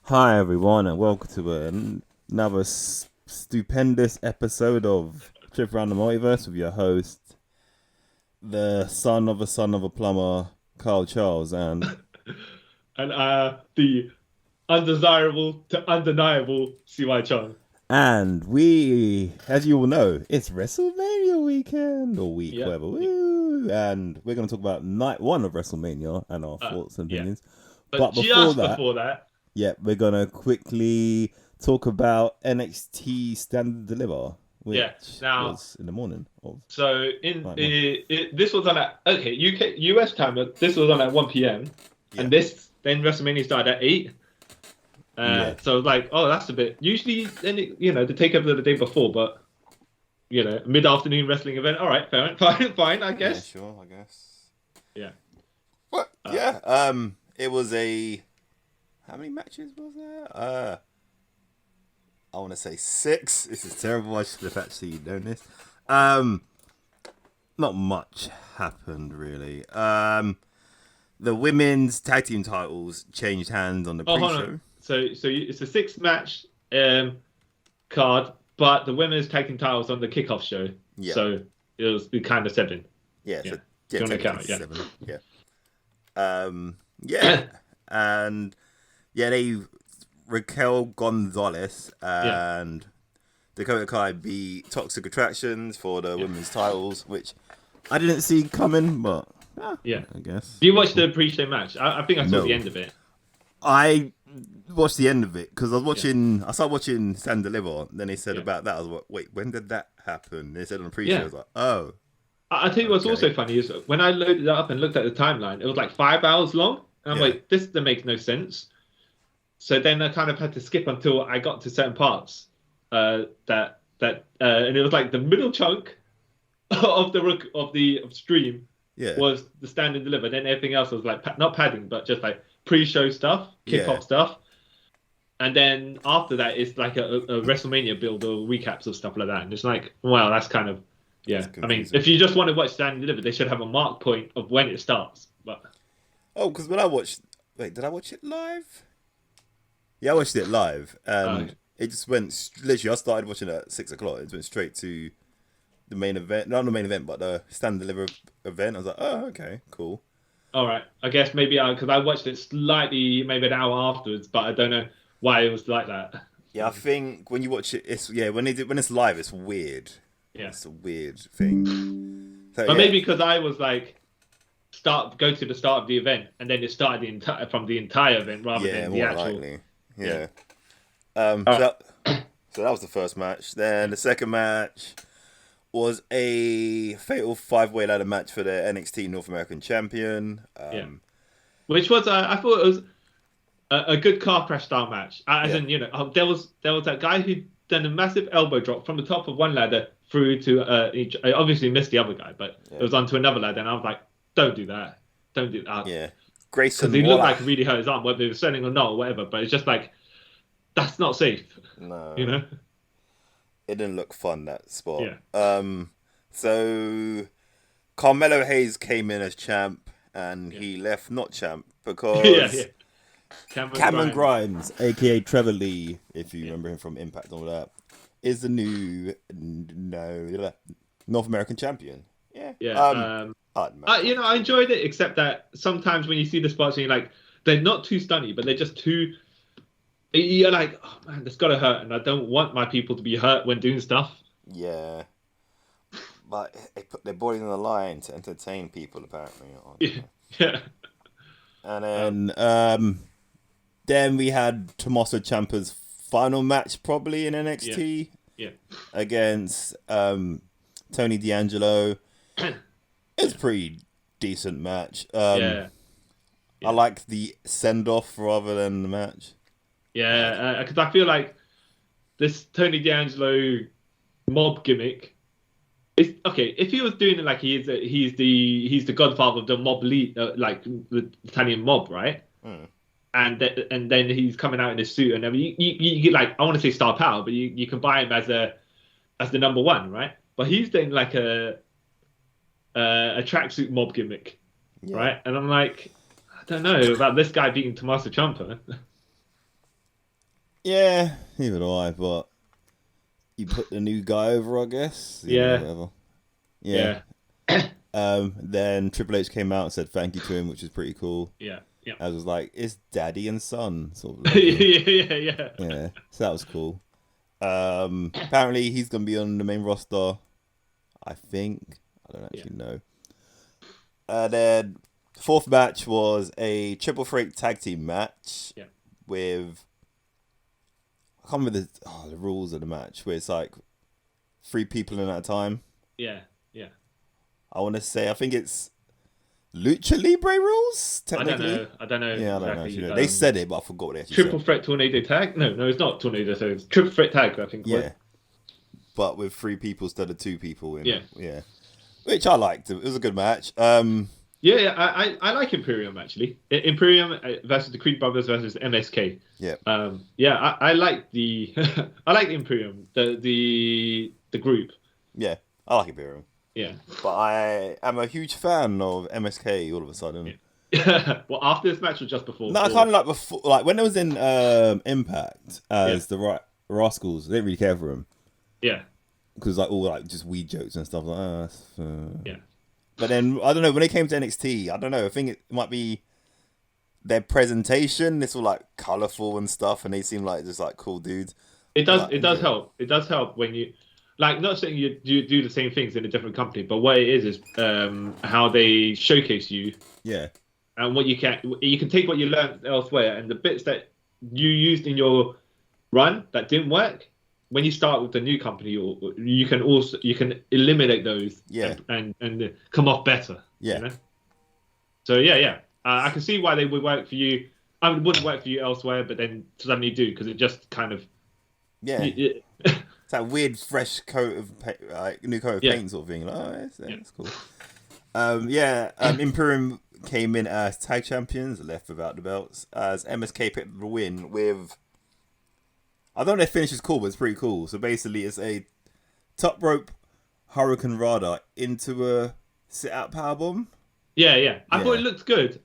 Hi everyone, and welcome to another stupendous episode of Trip Around the Multiverse with your host, the son of a plumber, Carl Charles, And the undesirable to undeniable CY Chong. we, as you all know, it's WrestleMania weekend or week, Yeah. whatever. Woo! And we're going to talk about night one of WrestleMania and our Uh, thoughts and yeah. opinions. But But before just that, before that, yeah, we're gonna quickly talk about NXT Stand and Deliver, yeah. which Now, was in the morning of so in night one. this was on at UK US time. This was on at 1 p.m. Yeah, and this then WrestleMania started at 8. yeah, So I was like, oh, that's a bit. Usually, then the takeover of the day before, but mid-afternoon wrestling event. All right, fair, fine, I yeah. guess. Sure, I guess. Yeah. What? Uh, Yeah. It was a. How many matches was there? I want to say 6. This is terrible. I should have actually known this. Um, not much happened really. The women's tag team titles changed hands on the oh, hold on. pre-show. It's a 6 match card, but the women's tag team titles on the kickoff show. Yeah. So it was the kind of 7. Yeah, Yeah. so Do yeah, you want to count technically it? 7. Yeah. Yeah, and yeah, they Raquel Gonzalez Yeah. and Dakota Kai beat Toxic Attractions for the Yeah. women's titles, which I didn't see coming, but Yeah. I guess. Do you watch the pre-show match? I think I saw the No, end of it. I watched the end of it because I was Yeah. watching. I started watching Stand Deliver. Then they said Yeah. about that. I was like, wait, when did that happen? They said on the pre-show. I Yeah. was like, oh, I tell you what's okay, also funny is when I loaded it up and looked at the timeline, it was like 5 hours long. And I'm yeah, like, this that makes no sense. So then I kind of had to skip until I got to certain parts. And it was like the middle chunk of the stream yeah, was the stand and deliver. Then everything else was like not padding, but just like pre-show stuff, yeah. kickoff stuff. And then after that, it's like a WrestleMania build or recaps of stuff like that. And it's like, wow, that's kind of It's yeah. I mean, confusing. if you just want to watch stand and deliver, they should have a mark point of when it starts. But Oh, because when I watched, wait, did I watch it live? Yeah, I watched it live, uh, and it just went literally. I started watching it at 6 o'clock. It went straight to the main event, not the main event, but the stand and deliver event. I was like, oh, okay, cool. all right, I guess maybe because I watched it slightly, maybe an hour afterwards, but I don't know why it was like that. Yeah, I think when you watch it, it's when it's live, it's weird. Yeah. It's a weird thing. So But yeah, maybe because I was like go to the start of the event and then it started from the entire event rather yeah, than the more actual. likely. Yeah. Yeah. Um. All So right. so that was the first match. Then the second match was a fatal 5-way ladder match for the NXT North American Champion. Yeah. Which was I thought it was a good car crash style match. As Yeah, in, there was that guy who done a massive elbow drop from the top of one ladder through to I obviously missed the other guy, but it yeah, was onto another ladder, and I was like, don't do that, don't do that, yeah. because Grayson he looked Waller. like he really hurt his arm, whether he was selling or not or whatever. But it's just like that's not safe, you No, know? it didn't look fun that spot. Yeah, So Carmelo Hayes came in as champ, and yeah, he left not champ yeah, yeah. because Cameron Cameron Grimes. Grimes, aka Trevor Lee, if you Yeah, remember him from Impact and all that, is the new no North American champion. Yeah. yeah. Hard match. I enjoyed it, except that sometimes when you see the spots and you're like, they're not too stunny, but they're just too. You're like, oh man, that's gotta hurt, and I don't want my people to be hurt when doing stuff. Yeah, but they put their body on the line to entertain people. Apparently, I don't Yeah, know. yeah, And um, then we had Tommaso Ciampa's final match, probably in yeah, NXT yeah, against Tony D'Angelo. It's a pretty decent match. yeah, I yeah, like the send off rather than the match. yeah. Because I feel like this Tony D'Angelo mob gimmick is okay. If he was doing it like he's the godfather of the mob lead, like the Italian mob, right? Mm. And then he's coming out in a suit and everything. You get like I want to say star power, but you can buy him as the number one, right? But he's doing like a tracksuit mob gimmick, Yeah. right? And I'm like, I don't know about this guy beating Tommaso Ciampa. Yeah, neither do I. But you put the new guy over, I guess. Yeah. Whatever. Yeah. Then Triple H came out and said thank you to him, which is pretty cool. Yeah. I was like, it's daddy and son sort of level. Yeah. Yeah, so that was cool. Apparently he's gonna be on the main roster. I think. I don't actually know. Then the fourth match was a triple threat tag team match. Yeah. With I can't remember the rules of the match where it's like 3 people in at a time. Yeah. I want to say I think it's Lucha Libre rules. Technically, I don't know. Yeah, exactly. I don't know. Actually. They said it, but I forgot what they actually triple said. threat tornado tag? No, it's not tornado. So it's triple threat tag. I think. Yeah, but with 3 people instead of 2 people. Yeah. Which I liked. It was a good match. Yeah. I like Imperium actually. Imperium versus the Creed Brothers versus MSK. Yeah. I like the I like the Imperium. The group. Yeah, I like Imperium. Yeah. But I am a huge fan of MSK all of a sudden. Yeah. Well, after this match or just before? No, kind of like before, like when it was in Impact as the Rascals. I didn't really care for them. Yeah. Because like all like just weed jokes and stuff like Yeah. But then I don't know when it came to NXT. I don't know. I think it might be their presentation. It's all like colourful and stuff, and they seem like just like cool dudes. It does help. It does help when you like not saying you do the same things in a different company, but what it is how they showcase you. Yeah. And what you can take what you learned elsewhere and the bits that you used in your run that didn't work. When you start with the new company, you can eliminate those. Yeah. And come off better. Yeah. You know? So yeah. I can see why they would work for you. I mean, it wouldn't work for you elsewhere, but then suddenly do because it just kind of. Yeah. It's that weird fresh coat of new coat of paint sort of thing. Like, that's cool. Imperium came in as tag champions, left without the belts, as MSK picked up the win with. I don't know if the finish is cool, but it's pretty cool. So basically, it's a top rope Hurricane Rana into a sit-out powerbomb. Yeah. I thought it looked good.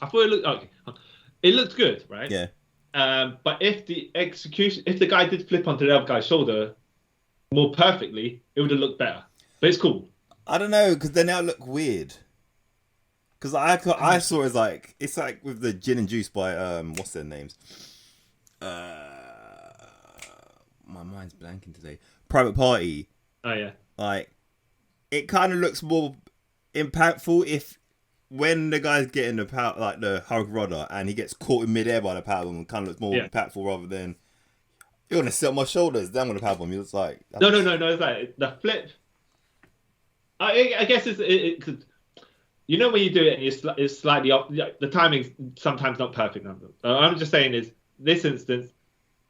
It looked good, right? Yeah. But if the guy did flip onto the other guy's shoulder more perfectly, it would have looked better. But it's cool. I don't know, because then it'll look weird. Because I saw it as like, it's like with the gin and juice by, what's their names? My mind's blanking today. Private Party. Oh, yeah. Like, it kind of looks more impactful if when the guy's getting the power, like the Hurricane Rana, and he gets caught in midair by the powerbomb, it kind of looks more impactful rather than you're gonna sit on my shoulders. Then I'm gonna powerbomb you. It's like no. It's like the flip. I guess it's you know when you do it and it's slightly off. The timing's sometimes not perfect. I'm just saying is this instance.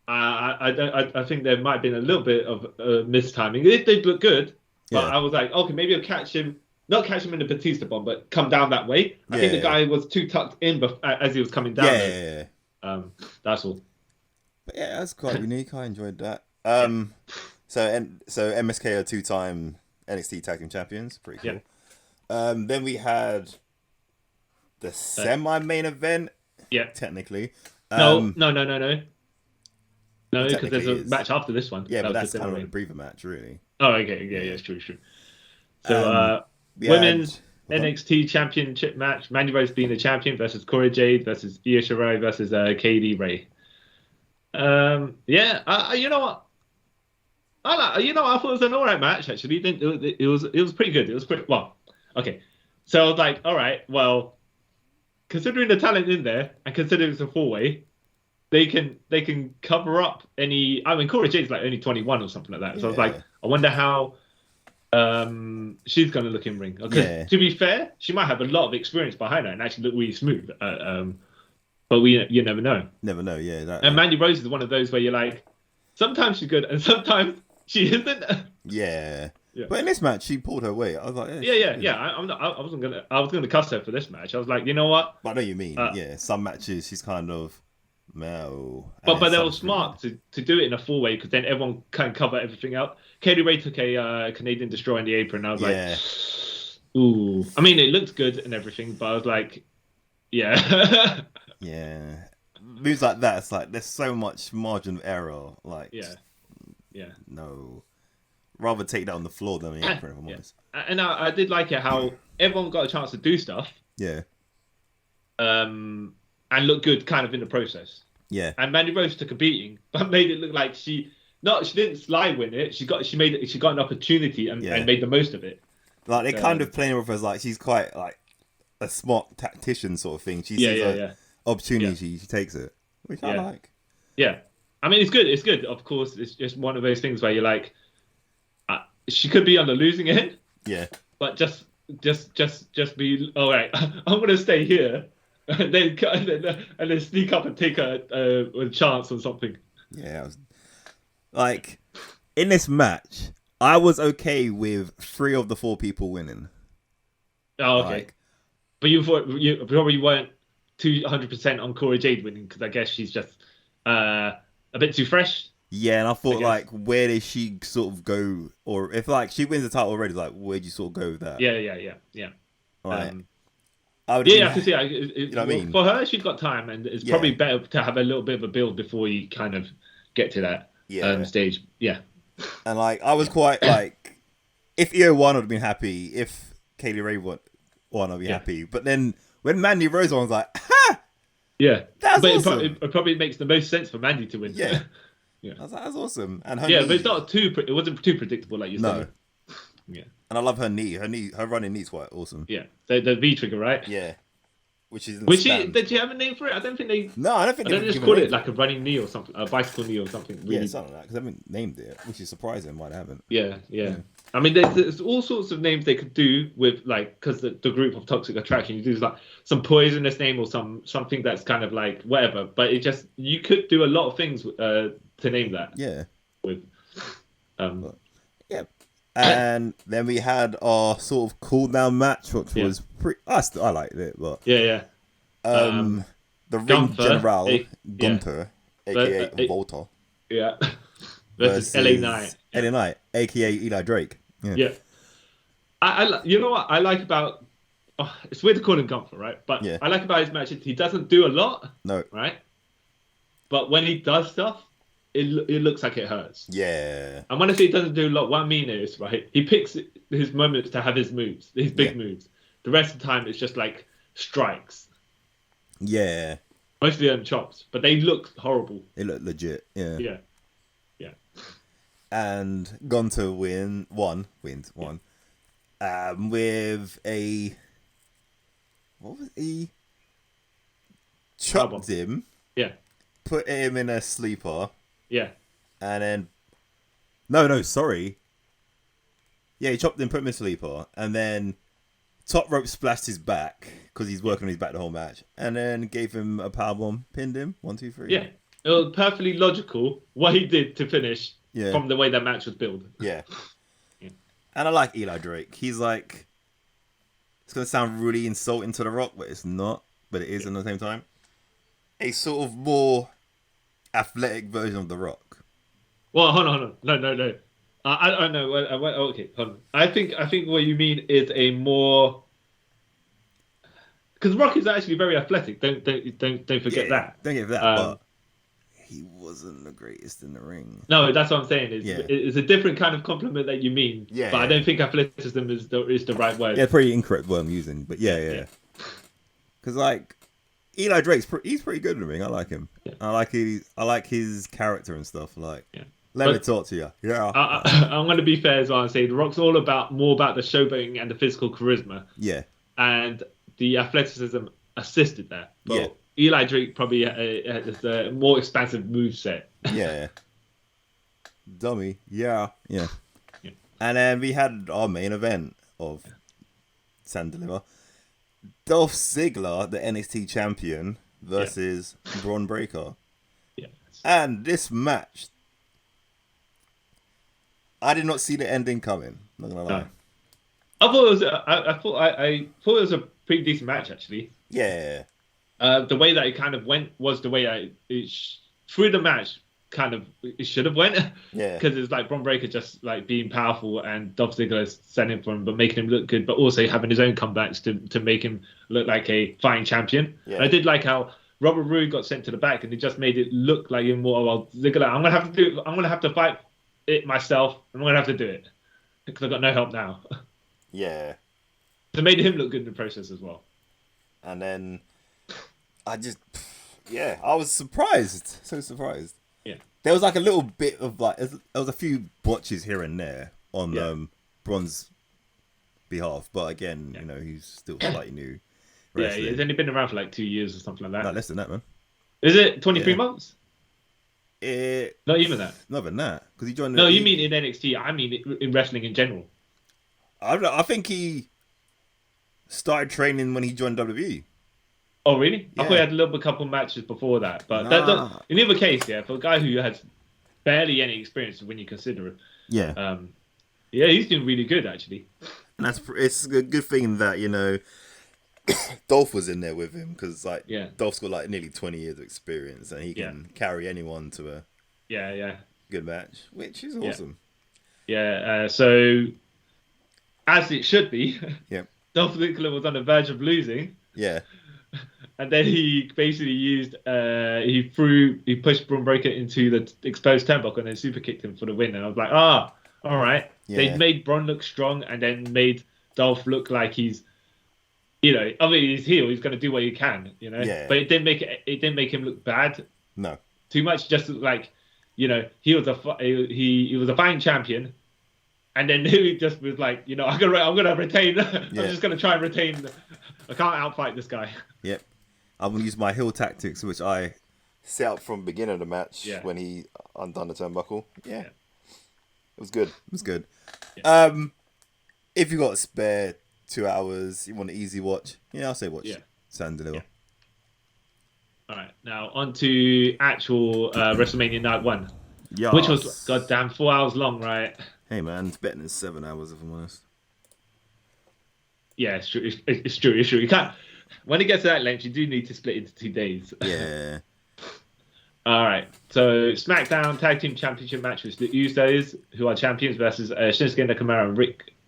I think there might have been a little bit of mistiming. It did look good, but I was like, okay, maybe I'll catch him. Not catch him in the Batista bomb, but come down that way. I think the guy was too tucked in as he was coming down. Yeah. That's all. But yeah, that's quite unique. I enjoyed that. So MSK are 2-time NXT Tag Team Champions. Pretty cool. Yeah. Then we had the semi-main event. Yeah. Technically. No, because there's a match after this one. Yeah, but that's kind of a briefer match, really. Oh, okay. Yeah, it's true. So, women's NXT Championship match. Mandy Rose being the champion versus Cora Jade versus Io Shirai versus Katie Ray. You know what? I thought it was an alright match actually. It was pretty good. It was pretty well. Okay, so I was like, all right, well, considering the talent in there and considering it's a 4-way, they can cover up any. I mean, Cora Jade's like only 21 or something like that. So I was like, I wonder how she's going to look in ring. Because to be fair, she might have a lot of experience behind her and actually look really smooth. But you never know. Never know, yeah. And Mandy Rose is one of those where you're like, sometimes she's good and sometimes she isn't. Yeah. But in this match, she pulled her weight. I was like, I was gonna cuss her for this match. I was like, you know what? But I know you mean. Some matches she's kind of no. But they were smart to do it in a 4-way because then everyone can cover everything out. Katie Ray took a Canadian Destroyer in the apron. And I was like, ooh. I mean, it looked good and everything, but I was like, yeah. Yeah. moves like that, it's like there's so much margin of error. Like, yeah. No, rather take that on the floor than the apron. If I'm honest. And I did like it how everyone got a chance to do stuff. Yeah. And look good, kind of in the process. Yeah. And Mandy Rose took a beating, but made it look like she didn't slide win it. She got an opportunity and made the most of it. Like they kind of playing with her as like she's quite like a smart tactician sort of thing. She sees an opportunity, she takes it, which I like. Yeah, I mean it's good. It's good. Of course, it's just one of those things where you're like, she could be on the losing end. Yeah. But just be all right. I'm gonna stay here, and then sneak up and take a chance or something. Yeah, like in this match, I was okay with 3 of the 4 people winning. Oh, okay. Like, but you probably weren't 200% on Cora Jade winning because I guess she's just a bit too fresh. Yeah, and I thought like, where did she sort of go, or if like she wins the title already, like where do you sort of go with that? Yeah. Right. I can see. You know what I mean? For her, she's got time, and it's probably better to have a little bit of a build before you kind of get to that stage. Yeah. And like, I was quite like, if Io won, I'd have been happy. If Kaylee Ray won, I'd be happy. But then when Mandy Rose won, I was like, ha! Yeah. That's awesome. It probably makes the most sense for Mandy to win. Yeah. Yeah. I was like, that's awesome. And her but it's not it wasn't too predictable like you said. No. Yeah. And I love her knee. Her running knee's quite awesome. Yeah. The V trigger, right? Yeah. Did she have a name for it? I don't think they. No, I don't think they just call it like a running knee or something, a bicycle knee or something. Really. Yeah, something like that. Because they haven't named it, which is surprising why they haven't. Yeah. I mean, there's all sorts of names they could do with like, because the group of Toxic Attraction, you do like some poisonous name or something that's kind of like whatever. But it just, you could do a lot of things to name that. Yeah. With. Yeah. And then we had our sort of cool down match, which was pretty. I liked it, but yeah. The ring Gunther, general Gunther, aka Volta, versus LA Knight, LA Knight, aka Eli Drake. Yeah. I you know what I like about. It's weird to call him Gunther, right? But I like about his matches. He doesn't do a lot. No. Right. But when he does stuff, it looks like it hurts. Yeah. And when I say he doesn't do a lot, what I mean is, right, he picks his moments to have his moves, his big moves. The rest of the time, it's just like strikes. Yeah. Mostly on chops, but they look horrible. They look legit. Yeah. Yeah. And Gunter wins one. With a what was he? Chopped him. Yeah. Put him in a sleeper. Yeah. And then no, sorry. Yeah, he chopped him, put him in a sleeper, and then top rope splashed his back because he's working on his back the whole match, and then gave him a powerbomb, pinned him 1, 2, 3. Yeah, it was perfectly logical what he did to finish from the way that match was built. Yeah. And I like Eli Drake. He's like, it's gonna sound really insulting to The Rock, but it's not. But it is at the same time. A sort of more athletic version of The Rock. Well, hold on. No. I don't know. Okay, hold on. I think what you mean is a more, because Rock is actually very athletic. Don't forget that. Don't get that. But he wasn't the greatest in the ring. No, that's what I'm saying. It's a different kind of compliment that you mean. Yeah. But I don't think athleticism is the right word. Yeah, pretty incorrect word I'm using. But yeah. Because like Eli Drake's he's pretty good in the ring. I like him. Yeah. I like his character and stuff. Like. Yeah. Let me talk to you. Yeah. I'm going to be fair as well and say The Rock's all more about the showboating and the physical charisma. Yeah. And the athleticism assisted that. But Eli Drake probably has a more expansive moveset. Yeah. Dummy. Yeah. And then we had our main event of Sand Deliver. Dolph Ziggler, the NXT champion, versus Braun Breaker. Yeah. And this match, I did not see the ending coming. I'm not gonna lie. I thought it was. I thought it was a pretty decent match actually. Yeah. The way that it kind of went was the way through the match kind of it should have went. Yeah. Because it's like Braun Breaker just like being powerful and Dolph Ziggler standing for him, but making him look good, but also having his own comebacks to make him look like a fighting champion. Yeah. And I did like how Robert Roode got sent to the back, and they just made it look like Immortal. They're gonna, I'm gonna have to fight it myself. I'm gonna have to do it because I've got no help now. Yeah. They made him look good in the process as well. And then I was surprised. So surprised. Yeah. There was like a little bit of like, there was a few botches here and there on Braun's behalf, but again, you know, he's still slightly new. Yeah, he's only been around for like 2 years or something like that. No, less than that, man. Is it 23 months? Not even that. Not even that, because he joined. No, you mean in NXT? I mean in wrestling in general. I don't know. I think he started training when he joined WWE. Oh, really? Yeah. I thought he had a couple matches before that. But in either case, for a guy who has barely any experience when you consider it, he's doing really good, actually. And it's a good thing that, you know, Dolph was in there with him, because like Dolph's got like nearly 20 years of experience, and he can carry anyone to a good match, which is awesome. So, as it should be, Dolph Ziggler was on the verge of losing. Yeah. And then he basically used, he pushed Braun Breaker into the exposed turnbuckle and then super kicked him for the win. And I was like, all right. Yeah. They made Braun look strong and then made Dolph look like he's, you know, I mean, he's heel. He's going to do what he can, you know. Yeah. But it didn't make him look bad. No. Too much. Just like, you know, he was a fine champion, and then he just was like, you know, I'm gonna retain. I'm just gonna try and retain. I can't outfight this guy. Yep. I'm gonna use my heel tactics, which I set up from the beginning of the match when he undone the turnbuckle. Yeah. It was good. It was good. Yeah. If you got a spare 2 hours, you want an easy watch, I'll say watch Stand Deliver. Yeah. All right, now on to actual WrestleMania Night 1, which was goddamn 4 hours long, right? Hey man, it's better than 7 hours if I'm honest. Yeah, it's true. It's true. You can't. When it gets to that length, you do need to split into 2 days. Yeah. All right. So SmackDown Tag Team Championship match was the Usos, who are champions, versus Shinsuke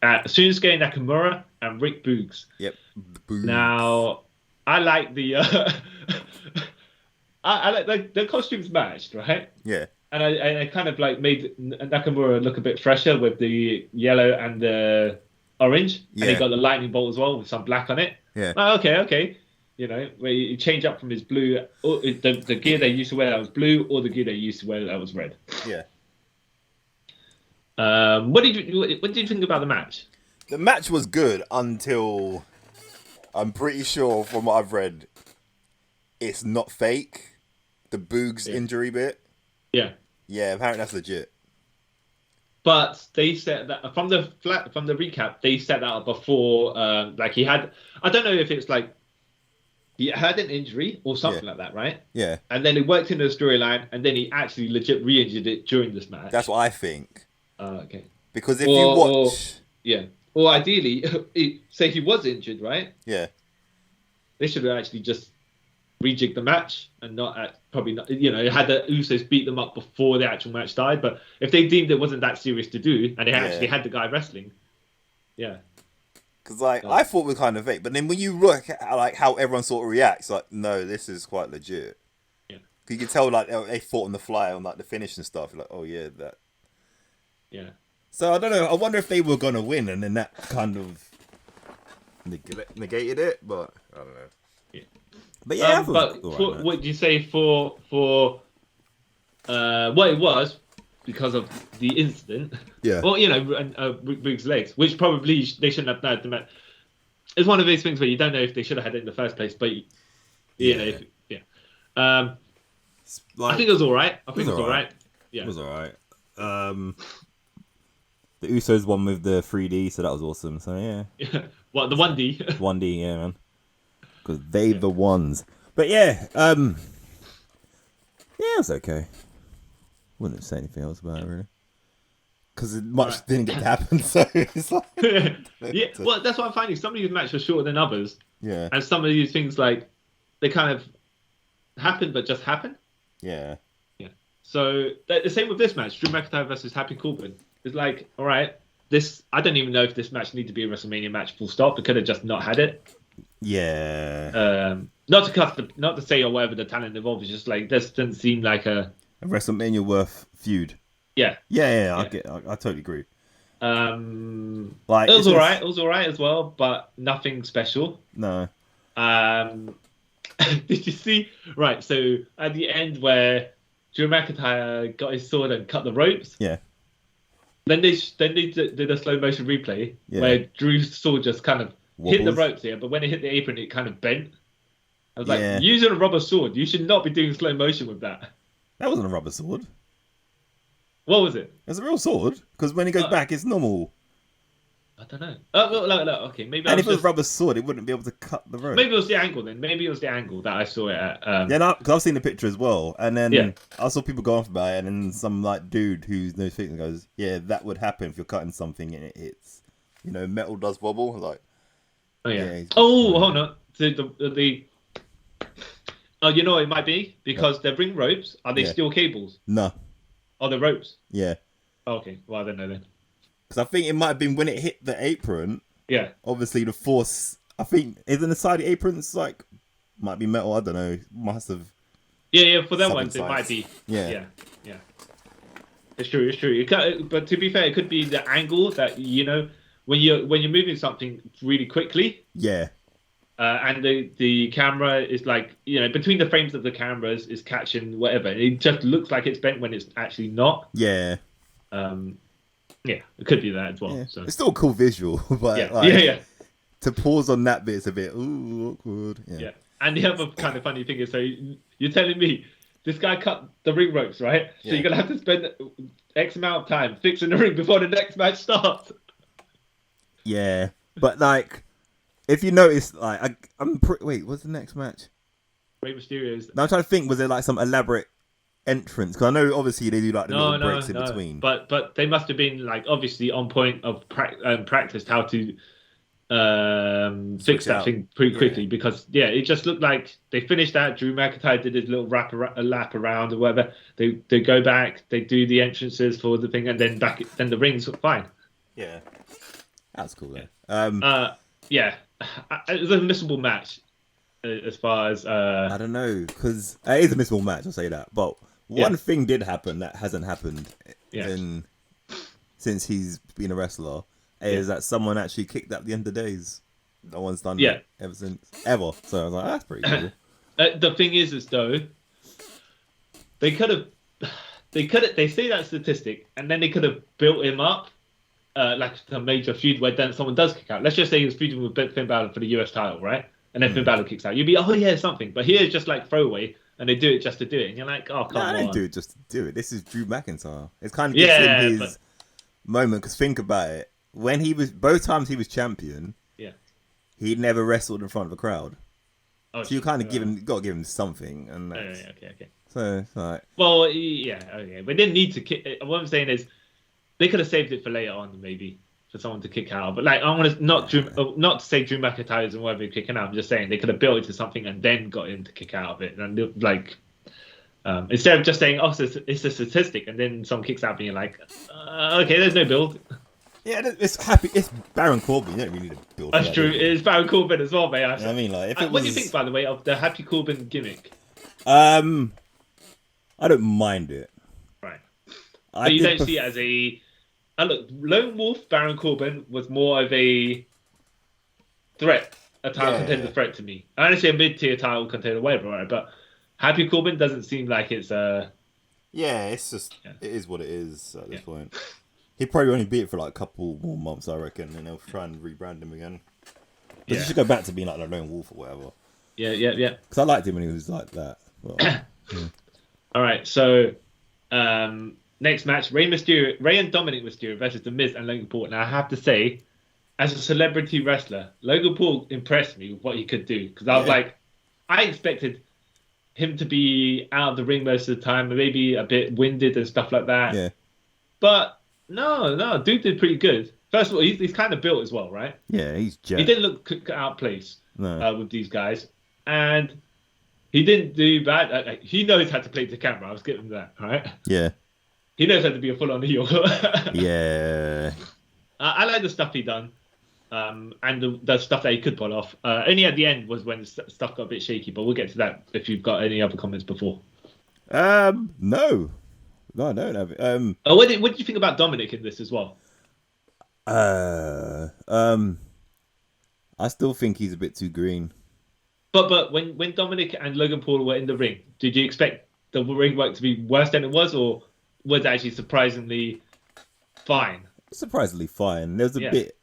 Nakamura and Rick Boogs. Yep. Boogs. Now, I like the I like the costumes matched, right? Yeah. And I kind of like made Nakamura look a bit fresher with the yellow and the orange, and he got the lightning bolt as well with some black on it. Yeah. Like, okay. You know, where you change up from his blue, or the gear they used to wear that was blue, or the gear they used to wear that was red. Yeah. What did you think about the match? The match was good until I'm pretty sure from what I've read, it's not fake. The Boogs injury bit. Yeah. Yeah, apparently that's legit. But they said that from the recap, they set that up before. Like he had, I don't know if it's like he had an injury or something like that, right? Yeah. And then it worked in the storyline, and then he actually legit re-injured it during this match. That's what I think. Okay. Because if you watch, or ideally, say he was injured, right? Yeah. They should have actually just rejigged the match and probably not, had the Usos beat them up before the actual match started. But if they deemed it wasn't that serious to do, and they actually had the guy wrestling, because I thought it was kind of fake, but then when you look at like how everyone sort of reacts, like no, this is quite legit. Yeah, you can tell like they fought on the fly on like the finish and stuff. You're like, oh yeah, that. Yeah. So I don't know. I wonder if they were gonna win, and then that kind of negated it. But I don't know. Yeah. But yeah, what do you say for what it was because of the incident? Yeah. Well, and Boogs' legs, which probably they shouldn't have had the match. It's one of those things where you don't know if they should have had it in the first place, but I think it was all right. Yeah. It was all right. The Usos won with the 3D, so that was awesome. So yeah. What, the 1D? 1D, yeah, man. Because they the ones. But yeah, it was okay. Wouldn't say anything else about it really. Because much didn't get to happen, so it's like well, that's what I'm finding. Some of these matches are shorter than others. Yeah. And some of these things like they kind of happen but just happen. Yeah. Yeah. So the same with this match, Drew McIntyre versus Happy Corbin. It's like, all right, I don't even know if this match needed to be a WrestleMania match full stop. It could have just not had it. Yeah. Not to say or whatever the talent involved. It's just like this doesn't seem like a WrestleMania worth feud. yeah. Yeah, Yeah. I totally agree. It was all right. It was all right as well, but nothing special. No. Did you see? Right. So at the end where Drew McIntyre got his sword and cut the ropes. Yeah. Then they did a slow motion replay where Drew's sword just kind of hit the ropes here, but when it hit the apron, it kind of bent. I was like, using a rubber sword, you should not be doing slow motion with that. That wasn't a rubber sword. What was it? It's a real sword, because when he goes back, it's normal. I don't know. Oh, okay, maybe. And if it was a rubber sword, it wouldn't be able to cut the rope. Maybe it was the angle then. Maybe it was the angle that I saw it at. Yeah, no, because I've seen the picture as well, and then I saw people go off about it, and then some like dude who's no fitness goes, "Yeah, that would happen if you're cutting something and it hits, metal does wobble." I was like, oh yeah. Hold on. Oh, it might be because they're ring ropes. Are they steel cables? No. Are they ropes? Yeah. Oh, okay. Well, I don't know then. Because I think it might have been when it hit the apron. Yeah. Obviously, the force. I think isn't the side of the aprons like might be metal. I don't know. Must have. Yeah. For them ones, it might be. Yeah. It's true. But to be fair, it could be the angle that when you're moving something really quickly. Yeah. And the camera is like between the frames of the cameras is catching whatever. It just looks like it's bent when it's actually not. Yeah. Yeah, it could be that as well. Yeah. So it's still a cool visual, but yeah. To pause on that bit is a bit awkward. Yeah. And the other kind of funny thing is, so you're telling me this guy cut the ring ropes, right? So you're gonna have to spend X amount of time fixing the ring before the next match starts. Yeah, but like, if you notice, like, wait, what's the next match? Rey Mysterio's. Now I'm trying to think, was there like some elaborate entrance? Because I know obviously they do like the little breaks in between. But they must have been like obviously on point of practiced how to fix that thing pretty quickly because it just looked like they finished that. Drew McIntyre did his little lap around or whatever. They go back, they do the entrances for the thing, and then then the rings were fine. Yeah, that's cool though. It was a missable match as far as I don't know, because it is a missable match. I'll say that, but one thing did happen that hasn't happened since he's been a wrestler. Is that someone actually kicked out the end of days? No one's done that ever since. Ever. So I was like, that's pretty cool. The thing is though, they say that statistic, and then they could have built him up like a major feud where then someone does kick out. Let's just say he was feuding with Finn Balor for the US title, right? And then Finn Balor kicks out. You'd be, something. But here it's just like throwaway, and they do it just to do it. And you're like, oh, come on. I didn't do it just to do it. This is Drew McIntyre. It's kind of gives him his moment, because think about it. When he was, both times he was champion, he never wrestled in front of a crowd. So you kind of got to give him something. And that's, okay. So it's like, well, okay. But they didn't need to kick. What I'm saying is, they could have saved it for later on, maybe for someone to kick out. But like, I want to not to say Drew McIntyre's and whatever kicking out. I'm just saying they could have built it to something and then got him to kick out of it. And like, instead of just saying, oh, it's a statistic, and then someone kicks out, and you're like, okay, there's no build. Yeah, it's happy. It's Baron Corbin. You don't really need to build. That's true. It's Baron Corbin as well, mate. You know what I mean, like, if it was... What do you think, by the way, of the Happy Corbin gimmick? I don't mind it. Right. But you don't see it as a... look, Lone Wolf Baron Corbin was more of a threat, a title contender threat to me. I understand a mid-tier title contender, whatever, right? But Happy Corbin doesn't seem like it's a... Yeah, it's just... It is what it is at this point. He'd probably only be it for like a couple more months, I reckon, and they'll try and rebrand him again. But he should go back to being like the Lone Wolf or whatever. Yeah. Because I liked him when he was like that. Well, All right, so next match, Rey and Dominic Mysterio versus The Miz and Logan Paul. Now, I have to say, as a celebrity wrestler, Logan Paul impressed me with what he could do. Because I was like, I expected him to be out of the ring most of the time, maybe a bit winded and stuff like that. Yeah. But no, dude did pretty good. First of all, he's kind of built as well, right? Yeah, he's jet. He didn't look out of place with these guys. And he didn't do bad. He knows how to play the camera. I was giving him that, right? Yeah. He knows how to be a full-on heel. Yeah. I like the stuff he done. and the stuff that he could pull off. Only at the end was when stuff got a bit shaky, but we'll get to that if you've got any other comments before. No, I don't have it. What did you think about Dominic in this as well? I still think he's a bit too green. But when Dominic and Logan Paul were in the ring, did you expect the ring work to be worse than it was, or was it actually surprisingly fine? Surprisingly fine. There was a bit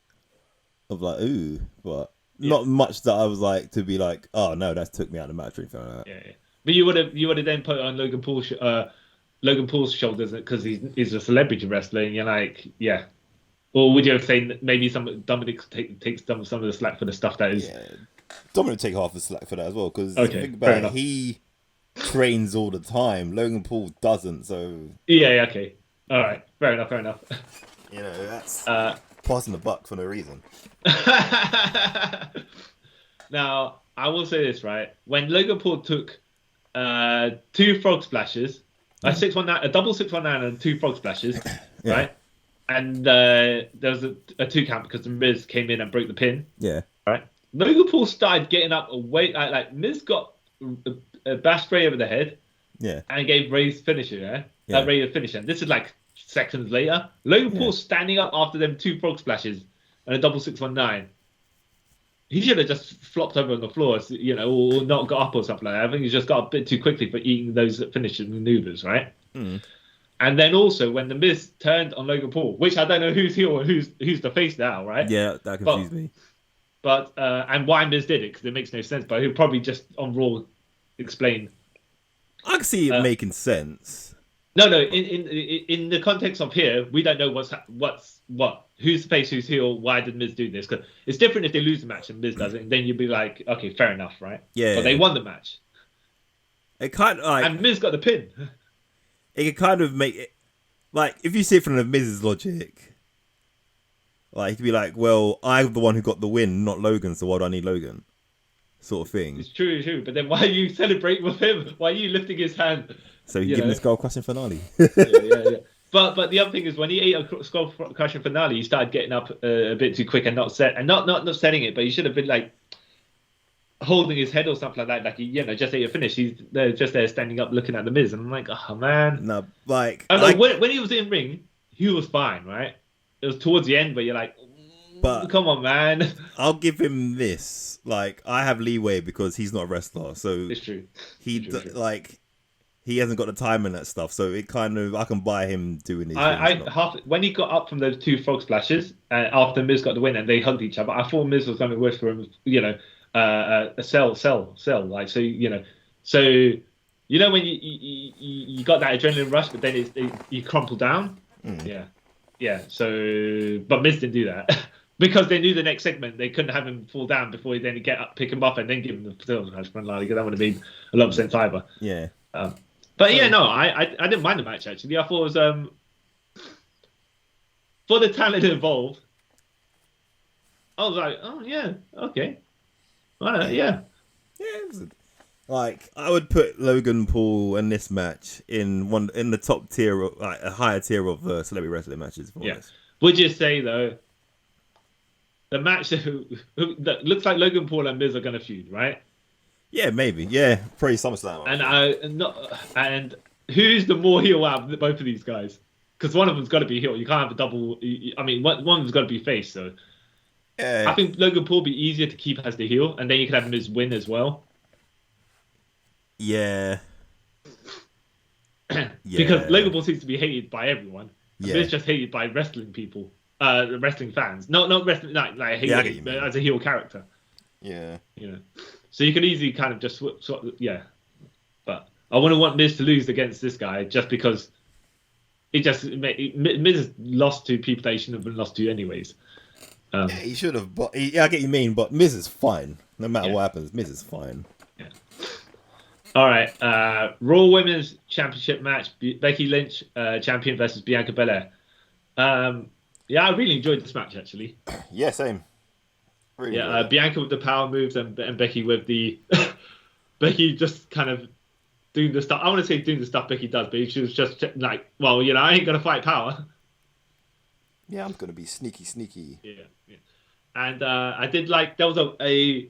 of like, ooh, but not much that I was like to be like, oh no, that took me out of the match or anything like that. Yeah. But you would have then put it on Logan Paul's shoulders because he's a celebrity wrestler, and you're like, yeah. Or would you have said maybe Dominic takes some of the slack for the stuff that is? Yeah. Dominic take half the slack for that as well, because think about it, he trains all the time. Logan Paul doesn't, so yeah, okay, all right, fair enough. You know, that's passing the buck for no reason. Now, I will say this, right? When Logan Paul took 2 frog splashes, a double 619 and 2 frog splashes, right? And there was a 2 count because the Miz came in and broke the pin. Yeah. Right. Logan Paul started getting up away. Like Miz got bashed Ray over the head. Yeah. And gave Ray's finisher. Ray the finisher. And this is like seconds later. Logan Paul standing up after them 2 frog splashes and a double 619. He should have just flopped over on the floor, you know, or not got up or something like that. I think he just got a bit too quickly for eating those finishing maneuvers, right? Mm. And then also when the Miz turned on Logan Paul, which I don't know who's heel or who's the face now, right? Yeah, that confused me. But and why Miz did it, because it makes no sense. But he'll probably just on Raw explain. I can see it making sense. No. In the context of here, we don't know what's what. Who's the face, who's heel? Why did Miz do this? Because it's different if they lose the match and Miz does it, and then you'd be like, okay, fair enough, right? Yeah. But they won the match. It kind of like, and Miz got the pin. It could kind of make it like, if you see it from the Miz's logic, like, he'd be like, well, I'm the one who got the win, not Logan, so why do I need Logan? Sort of thing. It's true. But then why are you celebrating with him? Why are you lifting his hand? So you give him the skull crushing finale. yeah. But the other thing is, when he ate a skull crushing finale, he started getting up a bit too quick and not setting it. But he should have been like holding his head or something like that. Like, he, just ate a finish. He's just there standing up, looking at the Miz, and I'm like, oh man. No, like, when he was in ring, he was fine, right? It was towards the end where you're like, but come on, man. I'll give him this. Like, I have leeway because he's not a wrestler, so it's true. He hasn't got the time in that stuff, so it kind of, I can buy him doing these things. When he got up from those 2 frog splashes after Miz got the win and they hugged each other, I thought Miz was going to wish for him, a sell, like, so when you got that adrenaline rush, but then you crumple down. So but Miz didn't do that because they knew the next segment they couldn't have him fall down before he then get up, pick him up, and then give him the silver match finale, because that would have been a lot of sense either. But I didn't mind the match actually. I thought it was for the talent involved. I was like, oh yeah, okay. Yeah. Like, I would put Logan Paul and this match in the top tier, like a higher tier of celebrity wrestling matches. Would you say though, the match that looks like Logan Paul and Miz are going to feud, right? Yeah, maybe. Yeah, probably SummerSlam. And who's the more heel out of both of these guys? Because one of them's got to be heel. You can't have a double. I mean, one of them's got to be face. So I think Logan Paul be easier to keep as the heel, and then you could have Miz win as well. Yeah. Because Logan Paul seems to be hated by everyone. Yeah. Miz just hated by wrestling people, wrestling fans. Not wrestling like hated as a heel character. Yeah. So you could easily kind of just swap. But I wouldn't want Miz to lose against this guy just because Miz lost to people that he shouldn't have been lost to anyways. He should have. But I get what you mean. But Miz is fine. No matter what happens, Miz is fine. Yeah. All right. Raw Women's Championship match: Becky Lynch, champion versus Bianca Belair. I really enjoyed this match actually. Yeah, same. Really Bianca with the power moves and Becky with the Becky just kind of doing the stuff. I want to say doing the stuff Becky does, but she was just like, well, I ain't gonna fight power. Yeah, I'm gonna be sneaky. Yeah. And I did like there was a